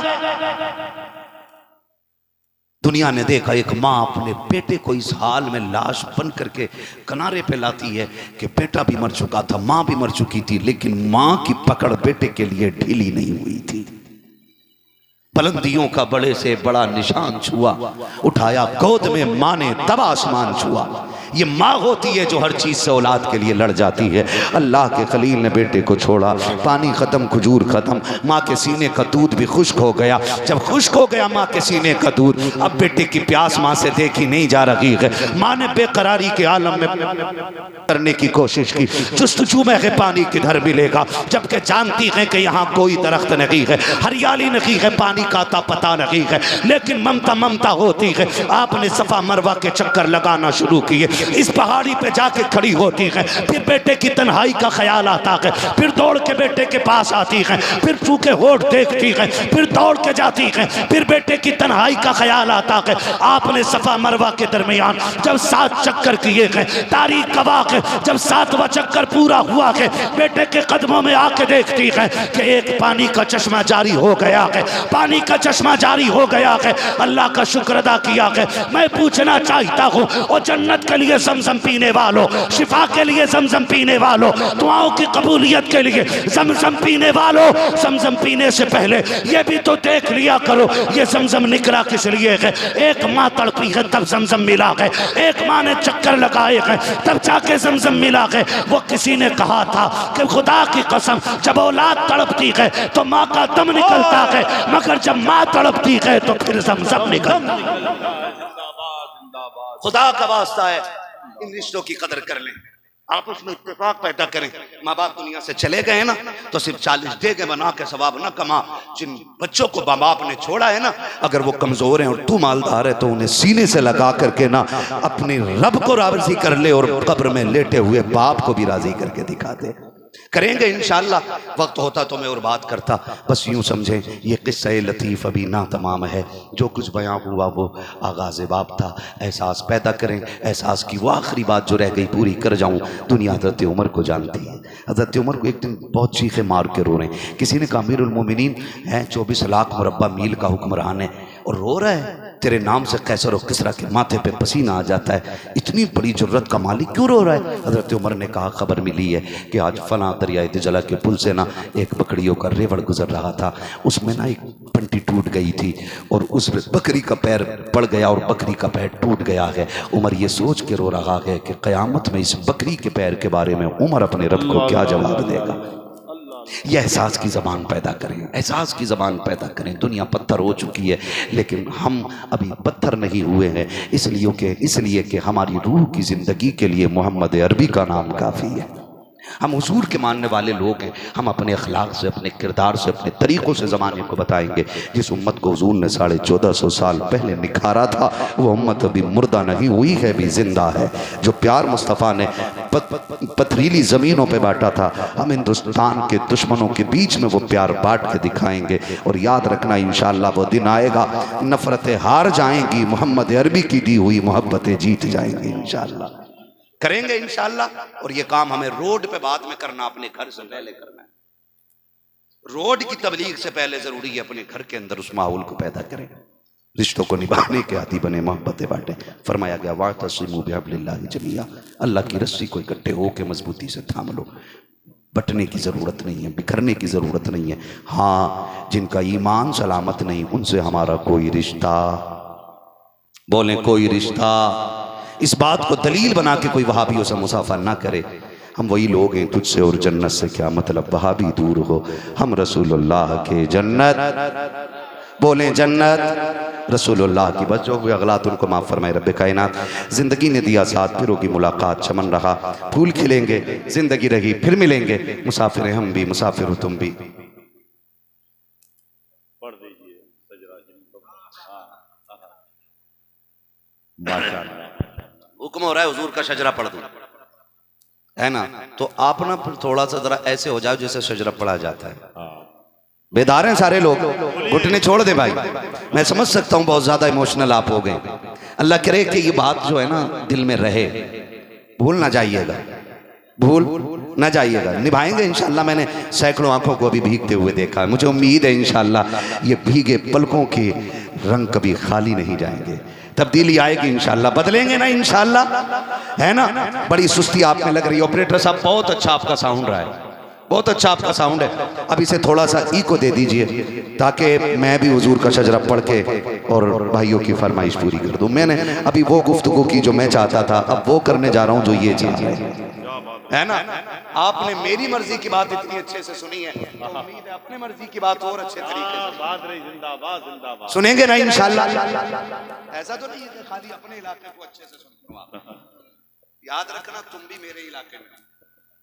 दुनिया ने देखा एक माँ अपने बेटे को इस हाल में लाश बन करके किनारे पे लाती है कि बेटा भी मर चुका था, माँ भी मर चुकी थी, लेकिन माँ की पकड़ बेटे के लिए ढीली नहीं हुई थी। बुलंदियों का बड़े से बड़ा निशान छुआ, उठाया गोद में माँ ने तब आसमान छुआ। ये माँ होती है जो हर चीज से औलाद के लिए लड़ जाती है। अल्लाह के खलील ने बेटे को छोड़ा, पानी खत्म, खजूर खत्म, माँ के सीने का दूध भी खुश्क हो गया। जब खुश्क हो गया माँ के सीने का दूध, अब बेटे की प्यास माँ से देखी नहीं जा रही है। माँ ने बेकरारी के आलम में करने की कोशिश की, जुस्तजू में है पानी किधर मिलेगा, जबकि जानती है कि यहाँ कोई दरख्त नहीं है, हरियाली नहीं है, पानी का आता पता नहीं है, लेकिन ममता ममता होती है। आपने सफा मरवा के चक्कर लगाना शुरू किए, इस पहाड़ी पे जाके खड़ी होती है, फिर बेटे की तन्हाई का ख्याल आता है, फिर दौड़ के बेटे के पास आती है, फिर सूखे होठ देखती है, फिर दौड़ के जाती है, फिर बेटे की तन्हाई का ख्याल आता है। आपने सफा मरवा के दरमियान जब 7 चक्कर किए हैं, तारीख गवाह है, जब 7वां चक्कर पूरा हुआ है, बेटे के कदमों में आके देखती है कि एक पानी का चश्मा जारी हो गया है, पानी का चश्मा जारी हो गया है। अल्लाह का शुक्र अदा किया है। मैं पूछना चाहता हूँ, और जन्नत के लिए ज़मज़म पीने वालों, शिफा के लिए ज़मज़म पीने वालों, दुआओं की कबूलियत के लिए ज़मज़म पीने वालों, ज़मज़म पीने से पहले ये भी तो देख लिया करो ये ज़मज़म निकला किस लिए है। एक माँ तड़पी है तब ज़मज़म मिला है, एक माँ ने चक्कर लगाए हैं तब जाके ज़मज़म मिला है। वो किसी ने कहा था कि खुदा की कसम जब औलाद तड़पती है तो माँ का दम निकलता है, मगर जब माँ तड़पती है तो फिर ज़मज़म निकलता है। खुदा का वास्ता है इन रिश्तों की कदर कर लें। आपस में इत्तेफाक पैदा करें। माँ बाप दुनिया से चले गए ना तो सिर्फ 40 देगे बना के सवाब न कमा। जिन बच्चों को माँ बाप ने छोड़ा है ना, अगर वो कमजोर हैं और तू मालदार है तो उन्हें सीने से लगा करके ना अपने रब को राजी कर ले और कब्र में लेटे हुए बाप को भी राजी करके दिखा दे। करेंगे इंशाअल्लाह। वक्त होता तो मैं और बात करता, बस यूं समझें ये किस्सा लतीफ़ अभी ना तमाम है। जो कुछ बयां हुआ वो आगाज़ बाब था। एहसास पैदा करें, एहसास की वो आखिरी बात जो रह गई पूरी कर जाऊं। दुनिया हज़रत उमर को जानती है। हज़रत उमर को एक दिन बहुत चीखे मार के रो रहे हैं। किसी ने कहा अमीरुल मोमिनीन है, 24 लाख मुरब्बा मील का हुक्मरान है और रो रहा है, तेरे नाम से कैसर और किसरा के माथे पे पसीना आ जाता है, इतनी बड़ी जुर्रत का मालिक क्यों रो रहा है? हज़रत उमर ने कहा खबर मिली है कि आज फलां दरियाए दिजला के पुल से ना एक बकरियों का रेवड़ गुजर रहा था, उसमें ना एक पंटी टूट गई थी और उस बकरी का पैर पड़ गया और बकरी का पैर टूट गया है। उमर ये सोच के रो रहा है कि क़यामत में इस बकरी के पैर के बारे में उमर अपने रब को क्या जवाब देगा। यह एहसास की ज़बान पैदा करें, एहसास की ज़बान पैदा करें। दुनिया पत्थर हो चुकी है लेकिन हम अभी पत्थर नहीं हुए हैं, इसलिए कि हमारी रूह की ज़िंदगी के लिए मोहम्मद अरबी का नाम काफ़ी है। हम हुजूर के मानने वाले लोग हैं। हम अपने अखलाक से, अपने किरदार से, अपने तरीक़ों से ज़माने को बताएंगे। जिस उम्मत को हुजूर ने 1450 साल पहले निखारा था वो उम्मत अभी मुर्दा नहीं हुई है, भी जिंदा है। जो प्यार मुस्तफ़ा ने पथरीली ज़मीनों पे बांटा था, हम हिंदुस्तान के दुश्मनों के बीच में वो प्यार बांट के दिखाएंगे। और याद रखना इंशाअल्लाह वो दिन आएगा, नफ़रतें हार जाएंगी, मोहम्मद अरबी की दी हुई मोहब्बतें जीत जाएंगी इंशाअल्लाह। करेंगे इंशाअल्लाह। और ये काम हमें रोड पे बाद में करना, अपने घर से पहले करना है। रोड की तबलीग से पहले जरूरी है अपने घर के अंदर उस माहौल को पैदा करें, रिश्तों को निभाने के आदी बने, मोहब्बतें बांटे। फरमाया गया वातसिमू बिहब्लिल्लाहि जमीआ, अल्लाह की रस्सी को इकट्ठे होकर मजबूती से थाम लो। बटने की ज़रूरत नहीं है, बिखरने की ज़रूरत नहीं है। हाँ, जिनका ईमान सलामत नहीं उनसे हमारा कोई रिश्ता, बोलें कोई रिश्ता, इस बात को दलील बना के कोई वहाबियों से मुसाफा ना करे। हम वही लोग हैं, तुझसे और जन्नत से क्या मतलब, वहाबी दूर हो, हम रसूलुल्लाह के जन्नत, बोलें जन्नत रसूलुल्लाह की। बस जो हुए अगलात उनको माफ़ फरमाए रब्बे कायनात। ज़िंदगी ने दिया साथ, फिर होगी मुलाकात, चमन रहा फूल खिलेंगे, ज़िंदगी रही फिर मिलेंगे। मुसाफिर हैं हम भी, मुसाफिर हो तुम भी। हुक्म हो रहा है हुजूर का शजरा पढ़ दूं, है ना? तो आप ना फिर थोड़ा सा जरा ऐसे हो जाओ जैसे शजरा पढ़ा जाता है। बेदार हैं सारे लोग, घुटने छोड़ दे भाई। मैं समझ सकता हूँ बहुत ज्यादा इमोशनल आप हो गए। अल्लाह करे कि ये बात जो है ना दिल में रहे, भूल ना जाइएगा, भूल ना जाइएगा। निभाएंगे इंशाल्लाह। मैंने सैकड़ों आंखों को अभी भीगते हुए देखा है, मुझे उम्मीद है इंशाल्लाह ये भीगे पलकों के रंग कभी खाली नहीं जाएंगे। तब्दीली आएगी इंशाल्लाह, बदलेंगे ना इंशाल्लाह, है ना? बड़ी सुस्ती आप में लग रही है। ऑपरेटर साहब बहुत अच्छा आपका साउंड रहा है, बहुत अच्छा आपका साउंड है। अब इसे थोड़ा सा इको दे दीजिए ताकि मैं भी हुजूर का शजरा पढ़ के और भाइयों की फरमाइश पूरी कर दूं। मैंने अभी वो गुफ्तगू की जो मैं चाहता था, अब वो करने जा रहा हूं जो ये चाह रहे हैं, है ना? आपने मेरी मर्जी की बात इतनी अच्छे से सुनी है, उम्मीद है अपने मर्जी की बात और अच्छे तरीके से सुनेंगे ना इंशाल्लाह। ऐसा तो नहीं है कि खाली अपने इलाके को अच्छे से सुनते हो। याद रखना तुम भी मेरे इलाके में,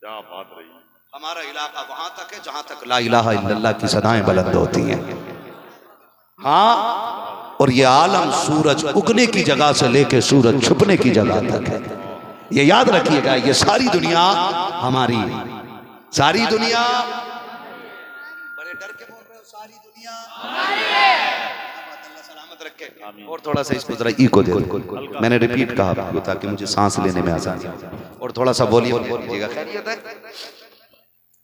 क्या बात रही, हमारा इलाका वहां तक है जहां तक ला इलाहा इल्लल्लाह की सदाएं बुलंद होती हैं। हाँ, और ये आलम सूरज उगने की जगह से लेके सूरज छुपने की जगह तक है। ये याद रखिएगा, ये सारी दुनिया हमारी, सारी दुनिया, बड़े डर के बोल रहे हो, सारी दुनिया हमारी है। अल्लाह सलामत रखे। और थोड़ा सा इसको जरा इको दे दो, मैंने रिपीट कहा आपको ताकि मुझे सांस लेने में आसानी हो। और थोड़ा सा बोलिए, बोलिएगा, खैरियत है?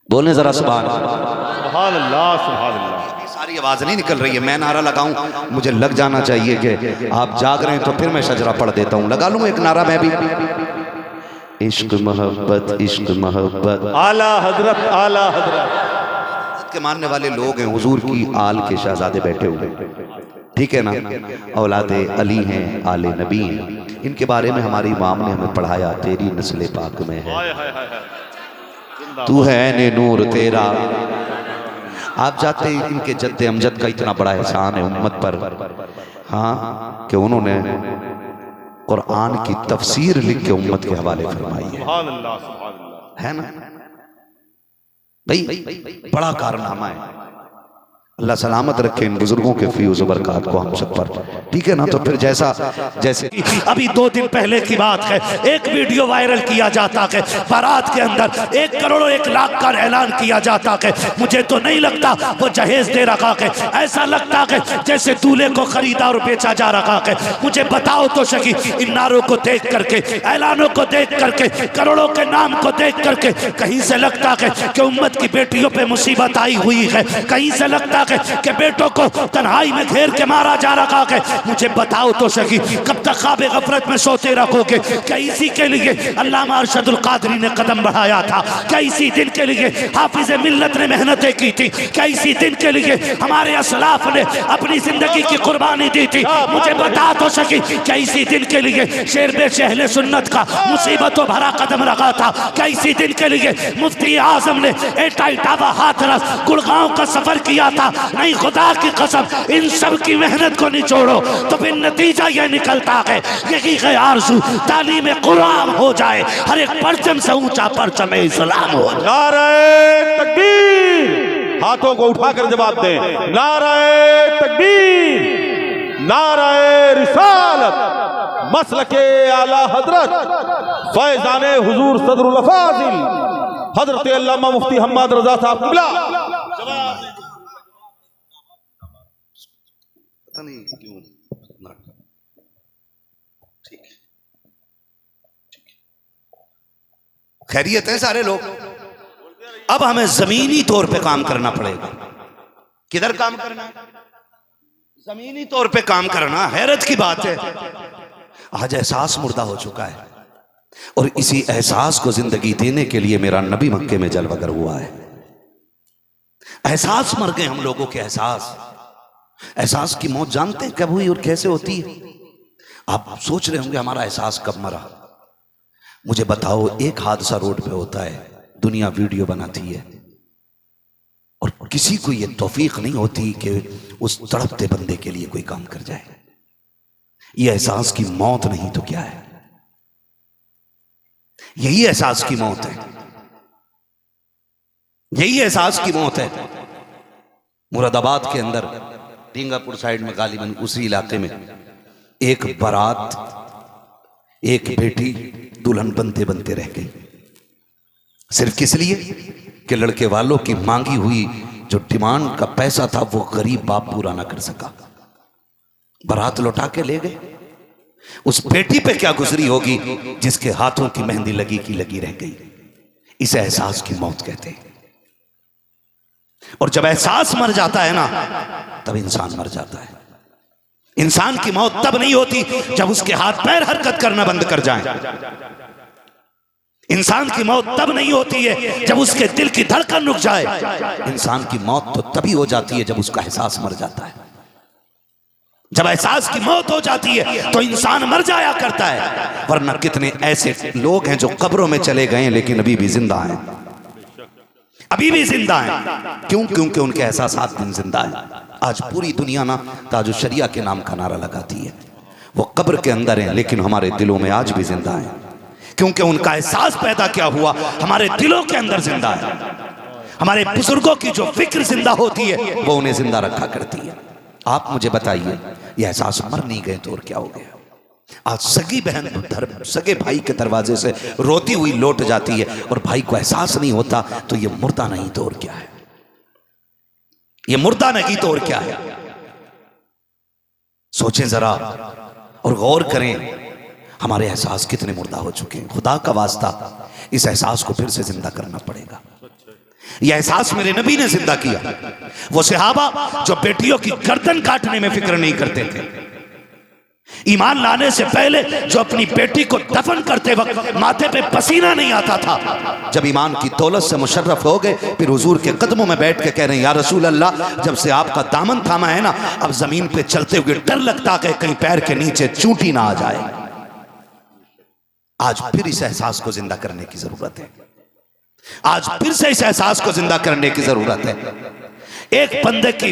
बोलने जरा सुभान अल्लाह, सुभान अल्लाह। सारी आवाज नहीं निकल रही है, मैं नारा लगाऊं, मुझे लग जाना चाहिए कि आप जाग रहे हैं, तो फिर मैं शजरा पढ़ देता हूं। लगा लूं एक नारा मैं भी, इश्क मोहब्बत, इश्क मोहब्बत, आला हजरत, आला हजरत के मानने वाले लोग हैं। हुजूर की आल के शहजादे बैठे हुए, ठीक है ना? औलादे अली हैं, आले नबी हैं। इनके बारे में हमारी इमाम ने हमें पढ़ाया, तेरी नस्ल पाक में है, तू है ने नूर तेरा। आप जाते हैं, इनके जद्दे अमजद का इतना बड़ा एहसान है उम्मत पर, हाँ, कि उन्होंने कुरान की तफसीर लिख के उम्मत के हवाले फरमाई है। है ना भाई, बड़ा कारनामा है। अल्लाह सलामत रखे इन बुजुर्गों के फीस बरकत को हम सब पर, ठीक है ना। तो फिर जैसे अभी 2 दिन पहले की बात है, एक वीडियो वायरल किया जाता है, बारात के अंदर 1 करोड़ 1 लाख का ऐलान किया जाता है। मुझे तो नहीं लगता वो जहेज दे रखा है, ऐसा लगता है जैसे दूल्हे को खरीदा और बेचा जा रहा है। मुझे बताओ तो सही, इन नारों को देख करके, ऐलानों को देख करके, करोड़ों के नाम को देख करके कहीं से लगता है कि उम्मत की बेटियों पे मुसीबत आई हुई है, कहीं से लगता है कि बेटों को तन्हाई में घेर के मारा जा रहा है। मुझे बताओ तो सही, कब तक ख्वाब गफलत में सोते रखोगे? क्या इसी के लिए अल्लामा अरशदुल कादरी ने कदम बढ़ाया था? क्या इसी दिन के लिए हाफिज मिल्लत ने मेहनतें की थी? क्या इसी दिन के लिए हमारे असलाफ ने अपनी जिंदगी की कुर्बानी दी थी? मुझे बता तो सकी, क्या इसी दिन के लिए शेर बेश अहले सुन्नत का मुसीबतों भरा कदम रखा था? क्या इसी दिन के लिए मुफ्ती आजम ने एटा इटावा हाथरस गुड़गांव का सफर किया था? नहीं, खुदा की कसम, इन सब की मेहनत को निचोड़ो तो फिर नतीजा यह निकलता है, यही है आरज़ू तालीम कुरान हो जाए, हर एक परचम से ऊंचा परचम इस्लाम हो जाए। नारे तकबीर, हाथों को उठाकर जवाब दें। नारे तकबीर, नारे रिसालत, मसलके आला हजरत फैजाने हुजूर सदरुल अफाजिल हजरत अल्लामा मुफ्ती हम्मद रजा साहब क़िबला। पता नहीं क्यों, ठीक खैरियत है सारे लोग। अब हमें जमीनी तौर पे काम करना पड़ेगा। किधर काम करना? जमीनी तौर पे काम करना। हैरत की बात है, आज एहसास मुर्दा हो चुका है और इसी एहसास को जिंदगी देने के लिए मेरा नबी मक्के में जलवगर हुआ है। एहसास मर गए हम लोगों के। एहसास की मौत जानते हैं कब हुई और कैसे होती है? आप सोच रहे होंगे हमारा एहसास कब मरा। मुझे बताओ, एक हादसा रोड पे होता है, दुनिया वीडियो बनाती है और किसी को यह तौफीक नहीं होती कि उस तड़पते बंदे के लिए कोई काम कर जाए। यह एहसास की मौत नहीं तो क्या है? यही एहसास की मौत है, यही एहसास की मौत है। मुरादाबाद के अंदर ढींगापुर साइड में गालिबन उसी इलाके में एक बारात, एक बेटी दुल्हन बनते बनते रह गई, सिर्फ किस लिए कि लड़के वालों की मांगी हुई जो डिमांड का पैसा था वो गरीब बाप पूरा ना कर सका। बारात लौटा के ले गए। उस बेटी पे क्या गुजरी होगी जिसके हाथों की मेहंदी लगी की लगी रह गई। इसे एहसास की मौत कहते हैं। और जब एहसास मर जाता है ना, तब इंसान मर जाता है। इंसान की मौत तब नहीं होती जब उसके हाथ पैर हरकत करना बंद कर जाएं। इंसान की मौत तब नहीं होती है जब उसके दिल की धड़कन रुक जाए। इंसान की मौत तो तभी हो जाती है जब उसका एहसास मर जाता है। जब एहसास की मौत हो जाती है तो इंसान मर जाया करता है। वरना कितने ऐसे लोग हैं जो कब्रों में चले गए लेकिन अभी भी जिंदा हैं, अभी भी जिंदा हैं। क्यों? क्योंकि उनके एहसास दिन जिंदा हैं। आज पूरी दुनिया ना ताजु शरिया के नाम का नारा लगाती है। वो कब्र के अंदर हैं लेकिन हमारे दिलों में आज भी जिंदा हैं, क्योंकि उनका एहसास पैदा क्या हुआ हमारे दिलों के अंदर जिंदा है। हमारे बुजुर्गों की जो फिक्र जिंदा होती है वो उन्हें जिंदा रखा करती है। आप मुझे बताइए, ये एहसास मर नहीं गए तो और क्या हो गया? आज सगी बहन सगे भाई के दरवाजे से रोती हुई लौट जाती है और भाई को एहसास नहीं होता, तो ये मुर्दा नहीं तो और क्या है? ये मुर्दा नहीं तो और क्या है? सोचें जरा और गौर करें, हमारे एहसास कितने मुर्दा हो चुके हैं। खुदा का वास्ता, इस एहसास को फिर से जिंदा करना पड़ेगा। यह एहसास मेरे नबी ने जिंदा किया। वो सहाबा जो बेटियों की गर्दन काटने में फिक्र नहीं करते थे, ईमान लाने से पहले जो अपनी बेटी को दफन करते वक्त माथे पे पसीना नहीं आता था, जब ईमान की दौलत से मुशर्रफ हो गए फिर हुजूर के कदमों में बैठ के कह रहे हैं, या रसूल अल्लाह, जब से आपका दामन थामा है ना, अब जमीन पे चलते हुए डर लगता है कहीं पैर के नीचे चूंटी ना आ जाए। आज फिर इस एहसास को जिंदा करने की जरूरत है। आज फिर से इस एहसास को जिंदा करने की जरूरत है। एक बंदे की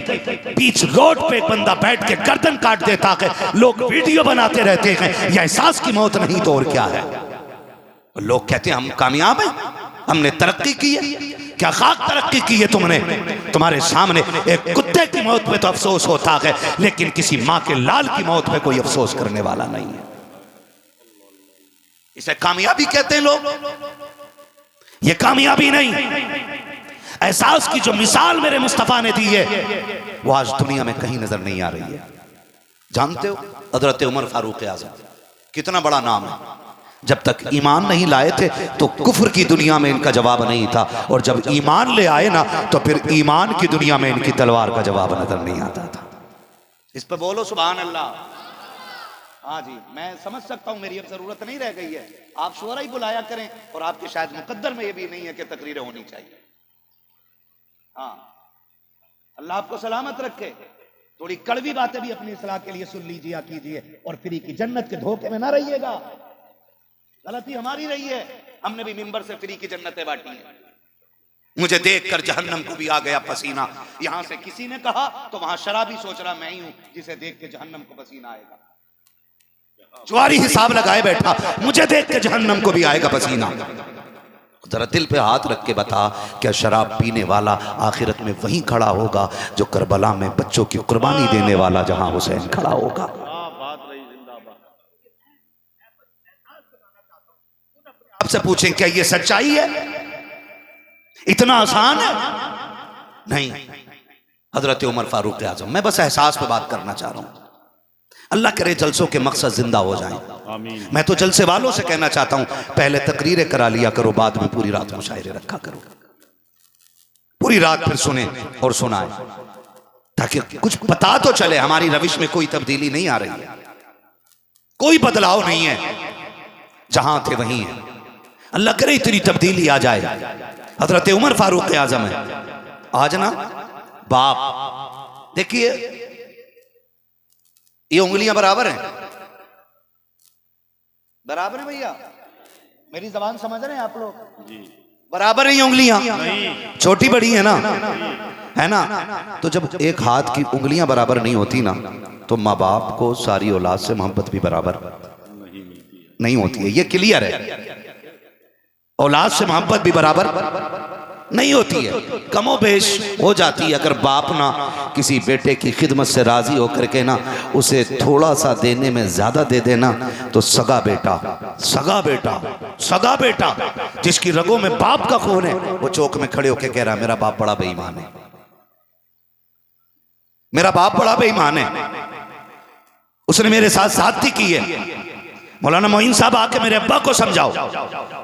बीच रोड पे एक बंदा बैठ के गर्दन काट देता है, लोग वीडियो बनाते रहते हैं। यह एहसास की मौत नहीं तो और क्या है? लोग कहते हैं हम कामयाब हैं, हमने तरक्की की है? क्या खाक तरक्की की है तुमने? तुम्हारे सामने एक कुत्ते की मौत पे तो अफसोस होता है, लेकिन किसी माँ के लाल की मौत पे कोई अफसोस करने वाला नहीं है। इसे कामयाबी कहते हैं लोग, ये कामयाबी नहीं। एहसास की जो मिसाल मेरे मुस्तफा ने दी है वो आज दुनिया में कहीं नजर नहीं आ रही है। जानते हो हजरत उमर फारूक आजम कितना बड़ा नाम है। जब तक ईमान नहीं लाए थे तो कुफ्र की दुनिया में इनका जवाब नहीं था, और जब ईमान ले आए ना तो फिर ईमान की दुनिया में इनकी तलवार का जवाब नजर नहीं आता था। इस पर बोलो सुभान अल्लाह। हाँ जी, मैं समझ सकता हूं, मेरी अब जरूरत नहीं रह गई है। आप शुरा ही बुलाया करें, और आपके शायद मुकद्दर में ये भी नहीं है कि तकरीरें होनी चाहिए। हाँ, अल्लाह आपको सलामत रखे। थोड़ी कड़वी बातें भी अपनी इस्लाह के लिए सुन लीजिए कीजिए, और फ्री की जन्नत के धोखे में ना रहिएगा। गलती हमारी रही है, हमने भी मिंबर से फ्री की जन्नतें बांटी हैं। मुझे देखकर जहन्नम को भी आ गया पसीना। यहां से किसी ने कहा तो वहां शराबी सोच रहा मैं ही हूं जिसे देख के जहन्नम को पसीना आएगा। जुआरी हिसाब लगाए बैठा, मुझे देख के जहन्नम को भी आएगा पसीना। जरा दिल पे हाथ रख के बता, क्या शराब पीने वाला आखिरत में वहीं खड़ा होगा जो करबला में बच्चों की कुर्बानी देने वाला जहां हुसैन खड़ा होगा? आपसे पूछें क्या ये सच्चाई है? इतना आसान है? नहीं। हजरत उमर फारूक आजम, मैं बस एहसास पे बात करना चाह रहा हूं। अल्लाह करे जलसों के मकसद जिंदा हो जाएं। मैं तो जलसे वालों से कहना चाहता हूं, पहले तकरीरें करा लिया करो, बाद में पूरी रात मुशायरे रखा करो। पूरी रात फिर सुने और सुनाए, ताकि कुछ पता तो चले हमारी रविश में कोई तब्दीली नहीं आ रही है, कोई बदलाव नहीं है, जहां थे वहीं है। अल्लाह करे इतनी तब्दीली आ जाए। हजरत उमर फारूक आजम है आज ना बाप। देखिए ये उंगलियां बराबर हैं, बराबर है भैया, मेरी जबान समझ रहे हैं आप लोग? बराबर है ये उंगलियां, छोटी बड़ी है ना, है ना? तो जब एक हाथ की उंगलियां बराबर नहीं होती ना, तो माँ बाप को सारी औलाद से मोहब्बत भी बराबर नहीं होती है। ये क्लियर है। औलाद से मोहब्बत भी बराबर नहीं होती है, कमो बेश हो जाती है। अगर बाप ना किसी बेटे की खिदमत से राजी होकर के ना उसे थोड़ा सा देने में ज्यादा दे देना, तो सगा बेटा जिसकी रगों में बाप का खून है, वो चौक में खड़े होकर कह रहा मेरा बाप बड़ा बेईमान है, मेरा बाप बड़ा बेईमान है, उसने मेरे साथ साथी की है। मौलाना मोइन साहब आके मेरे अब्बा को समझाओ,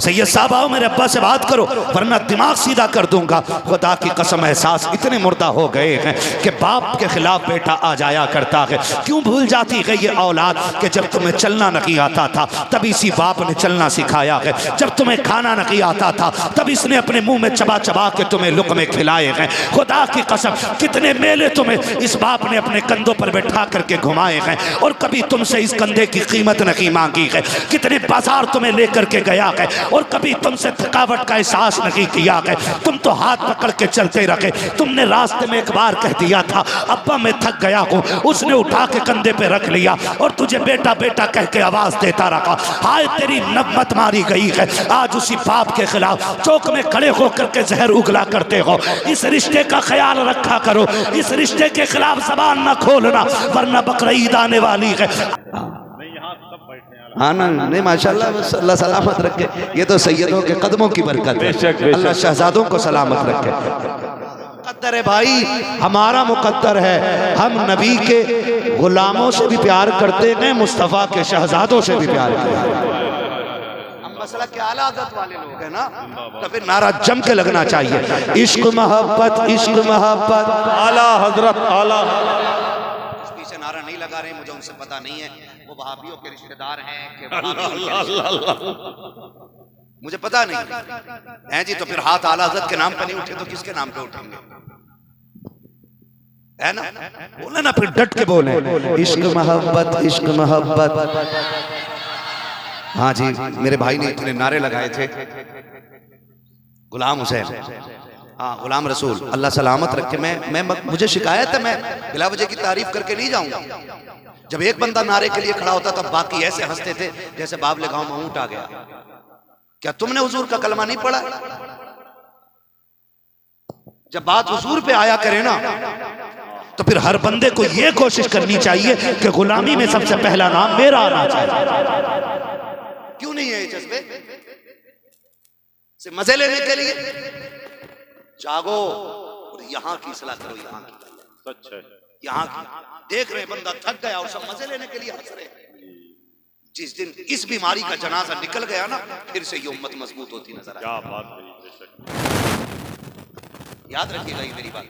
सैयद साहब आओ मेरे अब्बा से बात करो, वरना दिमाग सीधा कर दूंगा। खुदा की कसम एहसास इतने मुर्दा हो गए हैं कि बाप के खिलाफ बेटा आ जाया करता है। क्यों भूल जाती है ये औलाद कि जब तुम्हें चलना नहीं आता था तब इसी बाप ने चलना सिखाया है, जब तुम्हें खाना नहीं आता था तब इसने अपने मुंह में चबा चबा के तुम्हें लुक़मे खिलाए हैं। खुदा की कसम कितने मेले तुम्हें इस बाप ने अपने कंधों पर बैठा करके घुमाए हैं, और कभी तुमसे इस कंधे की कीमत नहीं मांगी है। कितने बाजार तुम्हें लेकर के गया है, और कभी तुमसे थकावट का एहसास नहीं किया है। तुम तो हाथ पकड़ के चलते रहे। तुमने रास्ते में एक बार कह दिया था अब्बा मैं थक गया हूँ, उसने उठा के कंधे पे रख लिया और तुझे बेटा बेटा कह के आवाज देता रहा। हाय तेरी नब्बत मारी गई है। आज उसी बाप के खिलाफ चौक में खड़े होकर के जहर उगला करते हो। इस रिश्ते का ख्याल रखा करो, इस रिश्ते के खिलाफ जबान न खोलना, वरना बकरीद आने वाली है। हाँ ना, नहीं माशाल्लाह, अल्लाह सलामत रखे। ये तो सैयदों के कदमों की बरकत है। अल्लाह शहजादों को सलामत रखे। मुकद्दर है भाई, हमारा मुकद्दर है। हम नबी के गुलामों से भी प्यार करते हैं, मुस्तफ़ा के शहजादों से भी प्यार करते हैं। हम मसला के आला आदत वाले लोग हैं ना, तो फिर नारा जम के लगना चाहिए, इश्क मोहब्बत, इश्क मोहब्बत, आला हजरत आला। पीछे नारा नहीं लगा रहे, मुझे उनसे पता नहीं है वो वहाबियों के रिश्तेदार हैं कि मुझे पता नहीं है जी। तो फिर हाथ आला हज़रत के नाम पे नहीं उठे तो किसके नाम पे उठेंगे? है ना, बोले ना, फिर डट के बोले इश्क मोहब्बत, इश्क मोहब्बत। हाँ जी, मेरे भाई ने इतने नारे लगाए थे। गुलाम हुसैन, हाँ गुलाम रसूल, अल्लाह सलामत रखे। मैं मुझे शिकायत है, मैं बिला वजह की तारीफ करके नहीं जाऊंगा। जब एक बंदा नारे के लिए खड़ा होता तब बाकी ऐसे हंसते थे जैसे बाबले गांव में ऊंट आ गया। क्या तुमने हुजूर का कलमा नहीं पढ़ा? जब बात हुजूर पे आया करे ना, तो फिर हर बंदे को यह कोशिश करनी चाहिए कि गुलामी में सबसे पहला नाम मेरा आना चाहिए। क्यों नहीं है ये जज्बे? से मजे लेने के लिए जागो और यहाँ की सलाह करो, यहाँ की सच है, यहाँ की। देख रहे बंदा थक गया और सब मजे लेने के लिए हंस रहे। जिस दिन इस बीमारी का जनाजा निकल गया ना, फिर से ये उम्मत मजबूत होती नजर आई। क्या बात है। याद रखिएगा ये मेरी बात,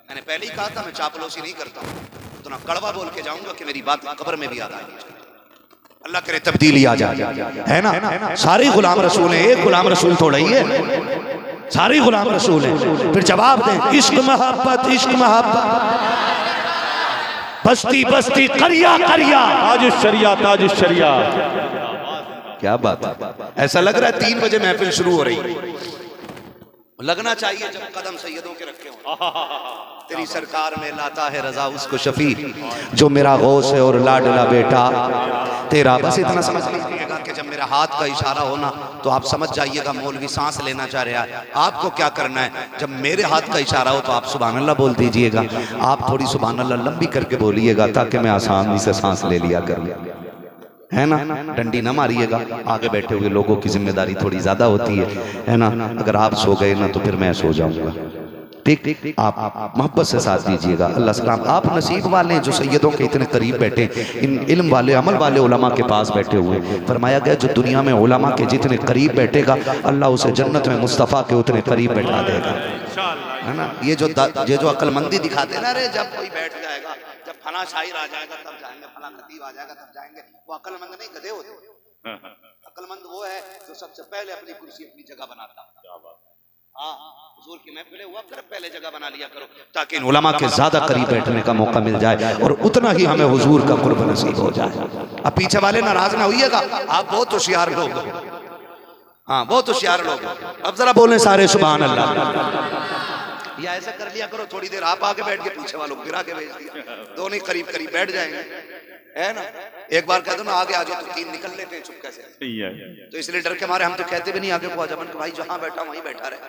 मैंने पहले ही कहा था मैं चापलूसी नहीं करता हूँ, इतना कड़वा बोल के जाऊंगा कि मेरी बात कब्र में भी याद आएगी। अल्लाह करे तब्दीली आ जाए, है ना? सारे गुलाम रसूल हैं, एक गुलाम रसूल थोड़ा ही है, सारे गुलाम रसूल हैं। फिर जवाब दें, इश्क मोहब्बत, इश्क मोहब्बत, बस्ती बस्ती, करिया करिया, ताजुश शरिया, ताजुश शरिया। क्या बात है। ऐसा लग रहा है 3 बजे महफिल शुरू हो रही, लगना चाहिए जब कदम सैयदों के रखे हों। तेरी सरकार में लाता है रजा उसको शफी, जो मेरा गौस है और लाडला बेटा तेरा। बस इतना समझ लीजिएगा कि जब मेरा हाथ का इशारा होना तो आप समझ जाइएगा मौलवी सांस लेना चाह रहा है। आपको क्या करना है, जब मेरे हाथ का इशारा हो तो आप सुभान अल्लाह बोल दीजिएगा। आप थोड़ी सुभान अल्लाह लंबी करके बोलिएगा ताकि मैं आसानी से सांस ले लिया करूँ, है ना? डंडी ना मारिएगा, आगे बैठे हुए लोगों की जिम्मेदारी थोड़ी ज्यादा होती है ना? अगर आप सो गए ना तो फिर मैं सो जाऊंगा। ठीक, आप मोहब्बत से साथ दीजिएगा। अल्लाह सलाम। आप नसीब वाले हैं जो सैयदों के इतने करीब बैठे, इन इल्म वाले अमल वाले उलमा के पास बैठे हुए। फरमाया गया जो दुनिया में उलमा के जितने करीब बैठेगा अल्लाह उसे जन्नत में मुस्तफ़ा के उतने करीब बैठा देगा, है ना? ये जो अक्लमंदी दिखाते हैं ना, अरे जब कोई बैठ जाएगा, जब फला शायर आ जाएगा तब जाएंगे, फला खतीब आ जाएगा तब जाएंगे, वो अक्लमंद नहीं, गधे होते। अक्लमंद वो है जो सबसे पहले अपनी कुर्सी अपनी जगह बनाता है। हाँ, हुजूर की महफिल हुआ कर, पहले जगह बना लिया करो ताकि इन उलमा के ज्यादा करीब बैठने का मौका मिल जाए और उतना ही हमें हुजूर का कुर्ब नसीब हो जाए। अब पीछे वाले नाराज ना होइएगा, आप बहुत होशियार लोग, हाँ बहुत होशियार लोग। अब जरा बोले सारे सुभान अल्लाह। या ऐसा कर लिया करो, थोड़ी देर आप आगे बैठ के पीछे वालों को फिर आगे भेज दिया, दोनों करीब करीब बैठ जाएंगे, है ना? एक बार कह दो ना आगे आ जाओ तो 3 निकल लेते हैं चुपके से। तो इसलिए डर के मारे हम तो कहते भी नहीं आगे को आ जाओ, भाई जहां बैठा वहीं बैठा रहे,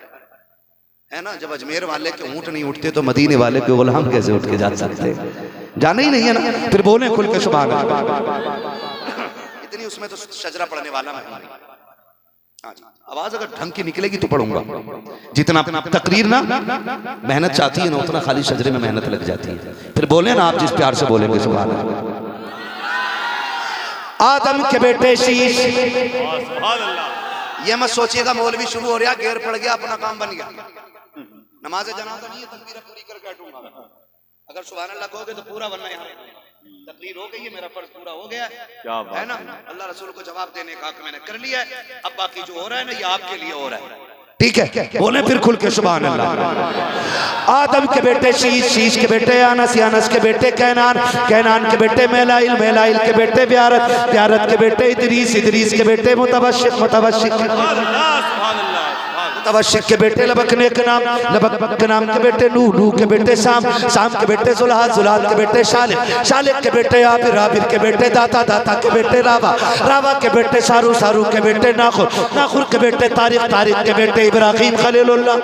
है ना? जब अजमेर वाले के ऊंट नहीं उठते तो मदीने वाले के गुलाम कैसे उठ के जा सकते हैं? जाना ही नहीं है ना? फिर बोले खुल के सुभान अल्लाह। इतनी उसमें तो शजरा पढ़ने वाला मैं, आवाज अगर ढंग की निकलेगी तो पढ़ूंगा। जितना तकरीर ना मेहनत चाहती है ना, उतना खाली शजरे में मेहनत लग जाती है। फिर बोले ना आप जिस प्यार से बोलेंगे सुभान अल्लाह। आदम के बेटे शीश, ये मत सोचिएगा मौलवी शुरू हो रहा, घेर पड़ गया, अपना काम बन गया। नमाज जनाजा नहीं है, तकबीर पूरी करके हटूंगा। अगर सुभान अल्लाह कहोगे तो पूरा, वरना यहाँ तकरीर हो गई है, मेरा फर्ज पूरा हो गया है ना? अल्लाह रसूल को जवाब देने का हक मैंने कर लिया है। अब बाकी जो हो रहा है ना ये आपके लिए हो रहा है, ठीक है? बोले फिर खुल के सुभान अल्लाह। आदम के बेटे शीश, शीश के बेटे अनस, अनस के बेटे कैनान, कैनान के बेटे मेलाइल, मेलाइल के बेटे ब्यारत, ब्यारत के बेटे इदरीस, इदरीस के बेटे मुतवशिक, मुतवशिक तवशिक के बेटे लबकने के नाम, लबक के नाम के बेटे नूह, नूह के बेटे शाम, शाम के बेटे जुल्हाद, जुल्हाद के बेटे शालिक, शालिक के बेटे आबिर, आबिर के बेटे दाता, दाता के बेटे रावा, रावा के बेटे सारू, सारू के बेटे नाखुर, नाखुर के बेटे तारिक, तारिक के बेटे इब्राहिम खलीलुल्लाह,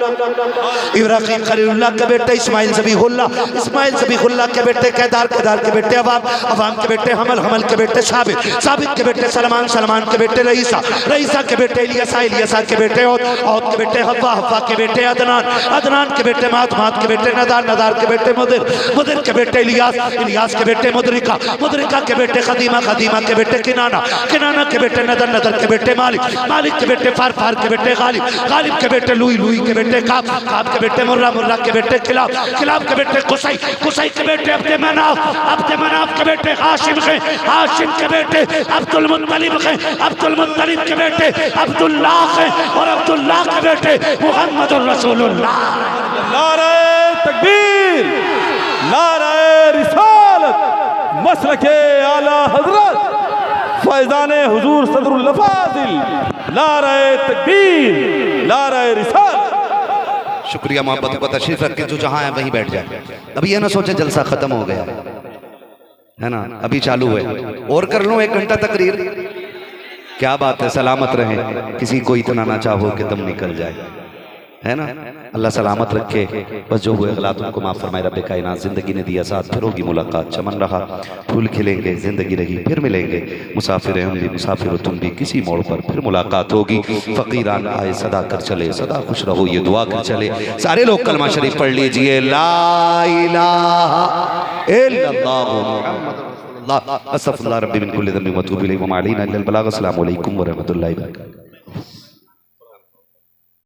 इब्राहिम खलीलुल्लाह के बेटे इस्माइल ज़बीहुल्लाह, इस्माइल ज़बीहुल्लाह के बेटे केदार, केदार के बेटे अवाम, अवाम के बेटे हमल, हमल के बेटे साबित, साबित के बेटे सलमान, सलमान के बेटे रईसा, रईसा के बेटे इलियासा, इलियासा के बेटे औद, औद के बेटे हव्वा, हव्वा के बेटे अदनान, अदनान के बेटे मात, मात के बेटे नदार, नदार के बेटे मुदिर, मुदिर के बेटे इलियास, इलियास के बेटे मुदरिका, मुदरिका के बेटे खदीमा, खदीमा के बेटे किनाना, किनाना के बेटे नदर, नदर के बेटे मालिक, मालिक के बेटे फार, फार के बेटे गालिब, गालिब के बेटे लुई, लुई के बेटे काब, काब के बेटे मुर्रा, मुर्रा के बेटे किलाब, किलाब के बेटे कुसई, कुसई के बेटे अब्दे मनाफ, अब्दे मनाफ के बेटे हाशिम के, हाशिम के बेटे अब्दुल मुत्तलिब के, अब्दुल मुत्तलिब के बेटे अब्दुल्लाह के, और अब्दुल्लाह के बेटे मुहम्मदुर रसूलुल्लाह। नारे तकबीर, नारे रिसालत, मसलके आला हजरत फैजाने हुजूर सदरुल अफाजिल, नारे तकबीर, नारे रिसालत। शुक्रिया मोहब्बत को तशरीफ रख के जो जहां है वहीं बैठ जाए। अभी ये ना सोचे जलसा खत्म हो गया है ना, अभी चालू है और कर लूं 1 घंटा तकरीर, क्या बात है, सलामत रहें। किसी को इतना ना चाहो कि दम निकल जाए, है ना। अल्लाह सलामत रखे। बस जो हुए गलत उनको माफ़ फरमाए रब्बे कायनात। ज़िंदगी ने दिया साथ, फिर होगी मुलाकात। चमन रहा फूल खिलेंगे, ज़िंदगी रही फिर मिलेंगे। मुसाफिर हैं हम भी, मुसाफिर हो तुम भी, किसी मोड़ पर फिर मुलाकात होगी। फ़कीरान आए सदा कर चले, सदा खुश रहो ये दुआ कर चले। सारे लोग कलमा शरीफ पढ़ लीजिए, ला इलाहा इल्लल्लाह मुहम्मद रसूलुल्लाह। अस्तगफिरुल्लाह रब्बी मिन कुल्लि ज़ंबिन व अतूबु इलैहि व मा अलैना इल्लल बलाग। अस्सलामु अलैकुम व रहमतुल्लाहि व बरकातुहू।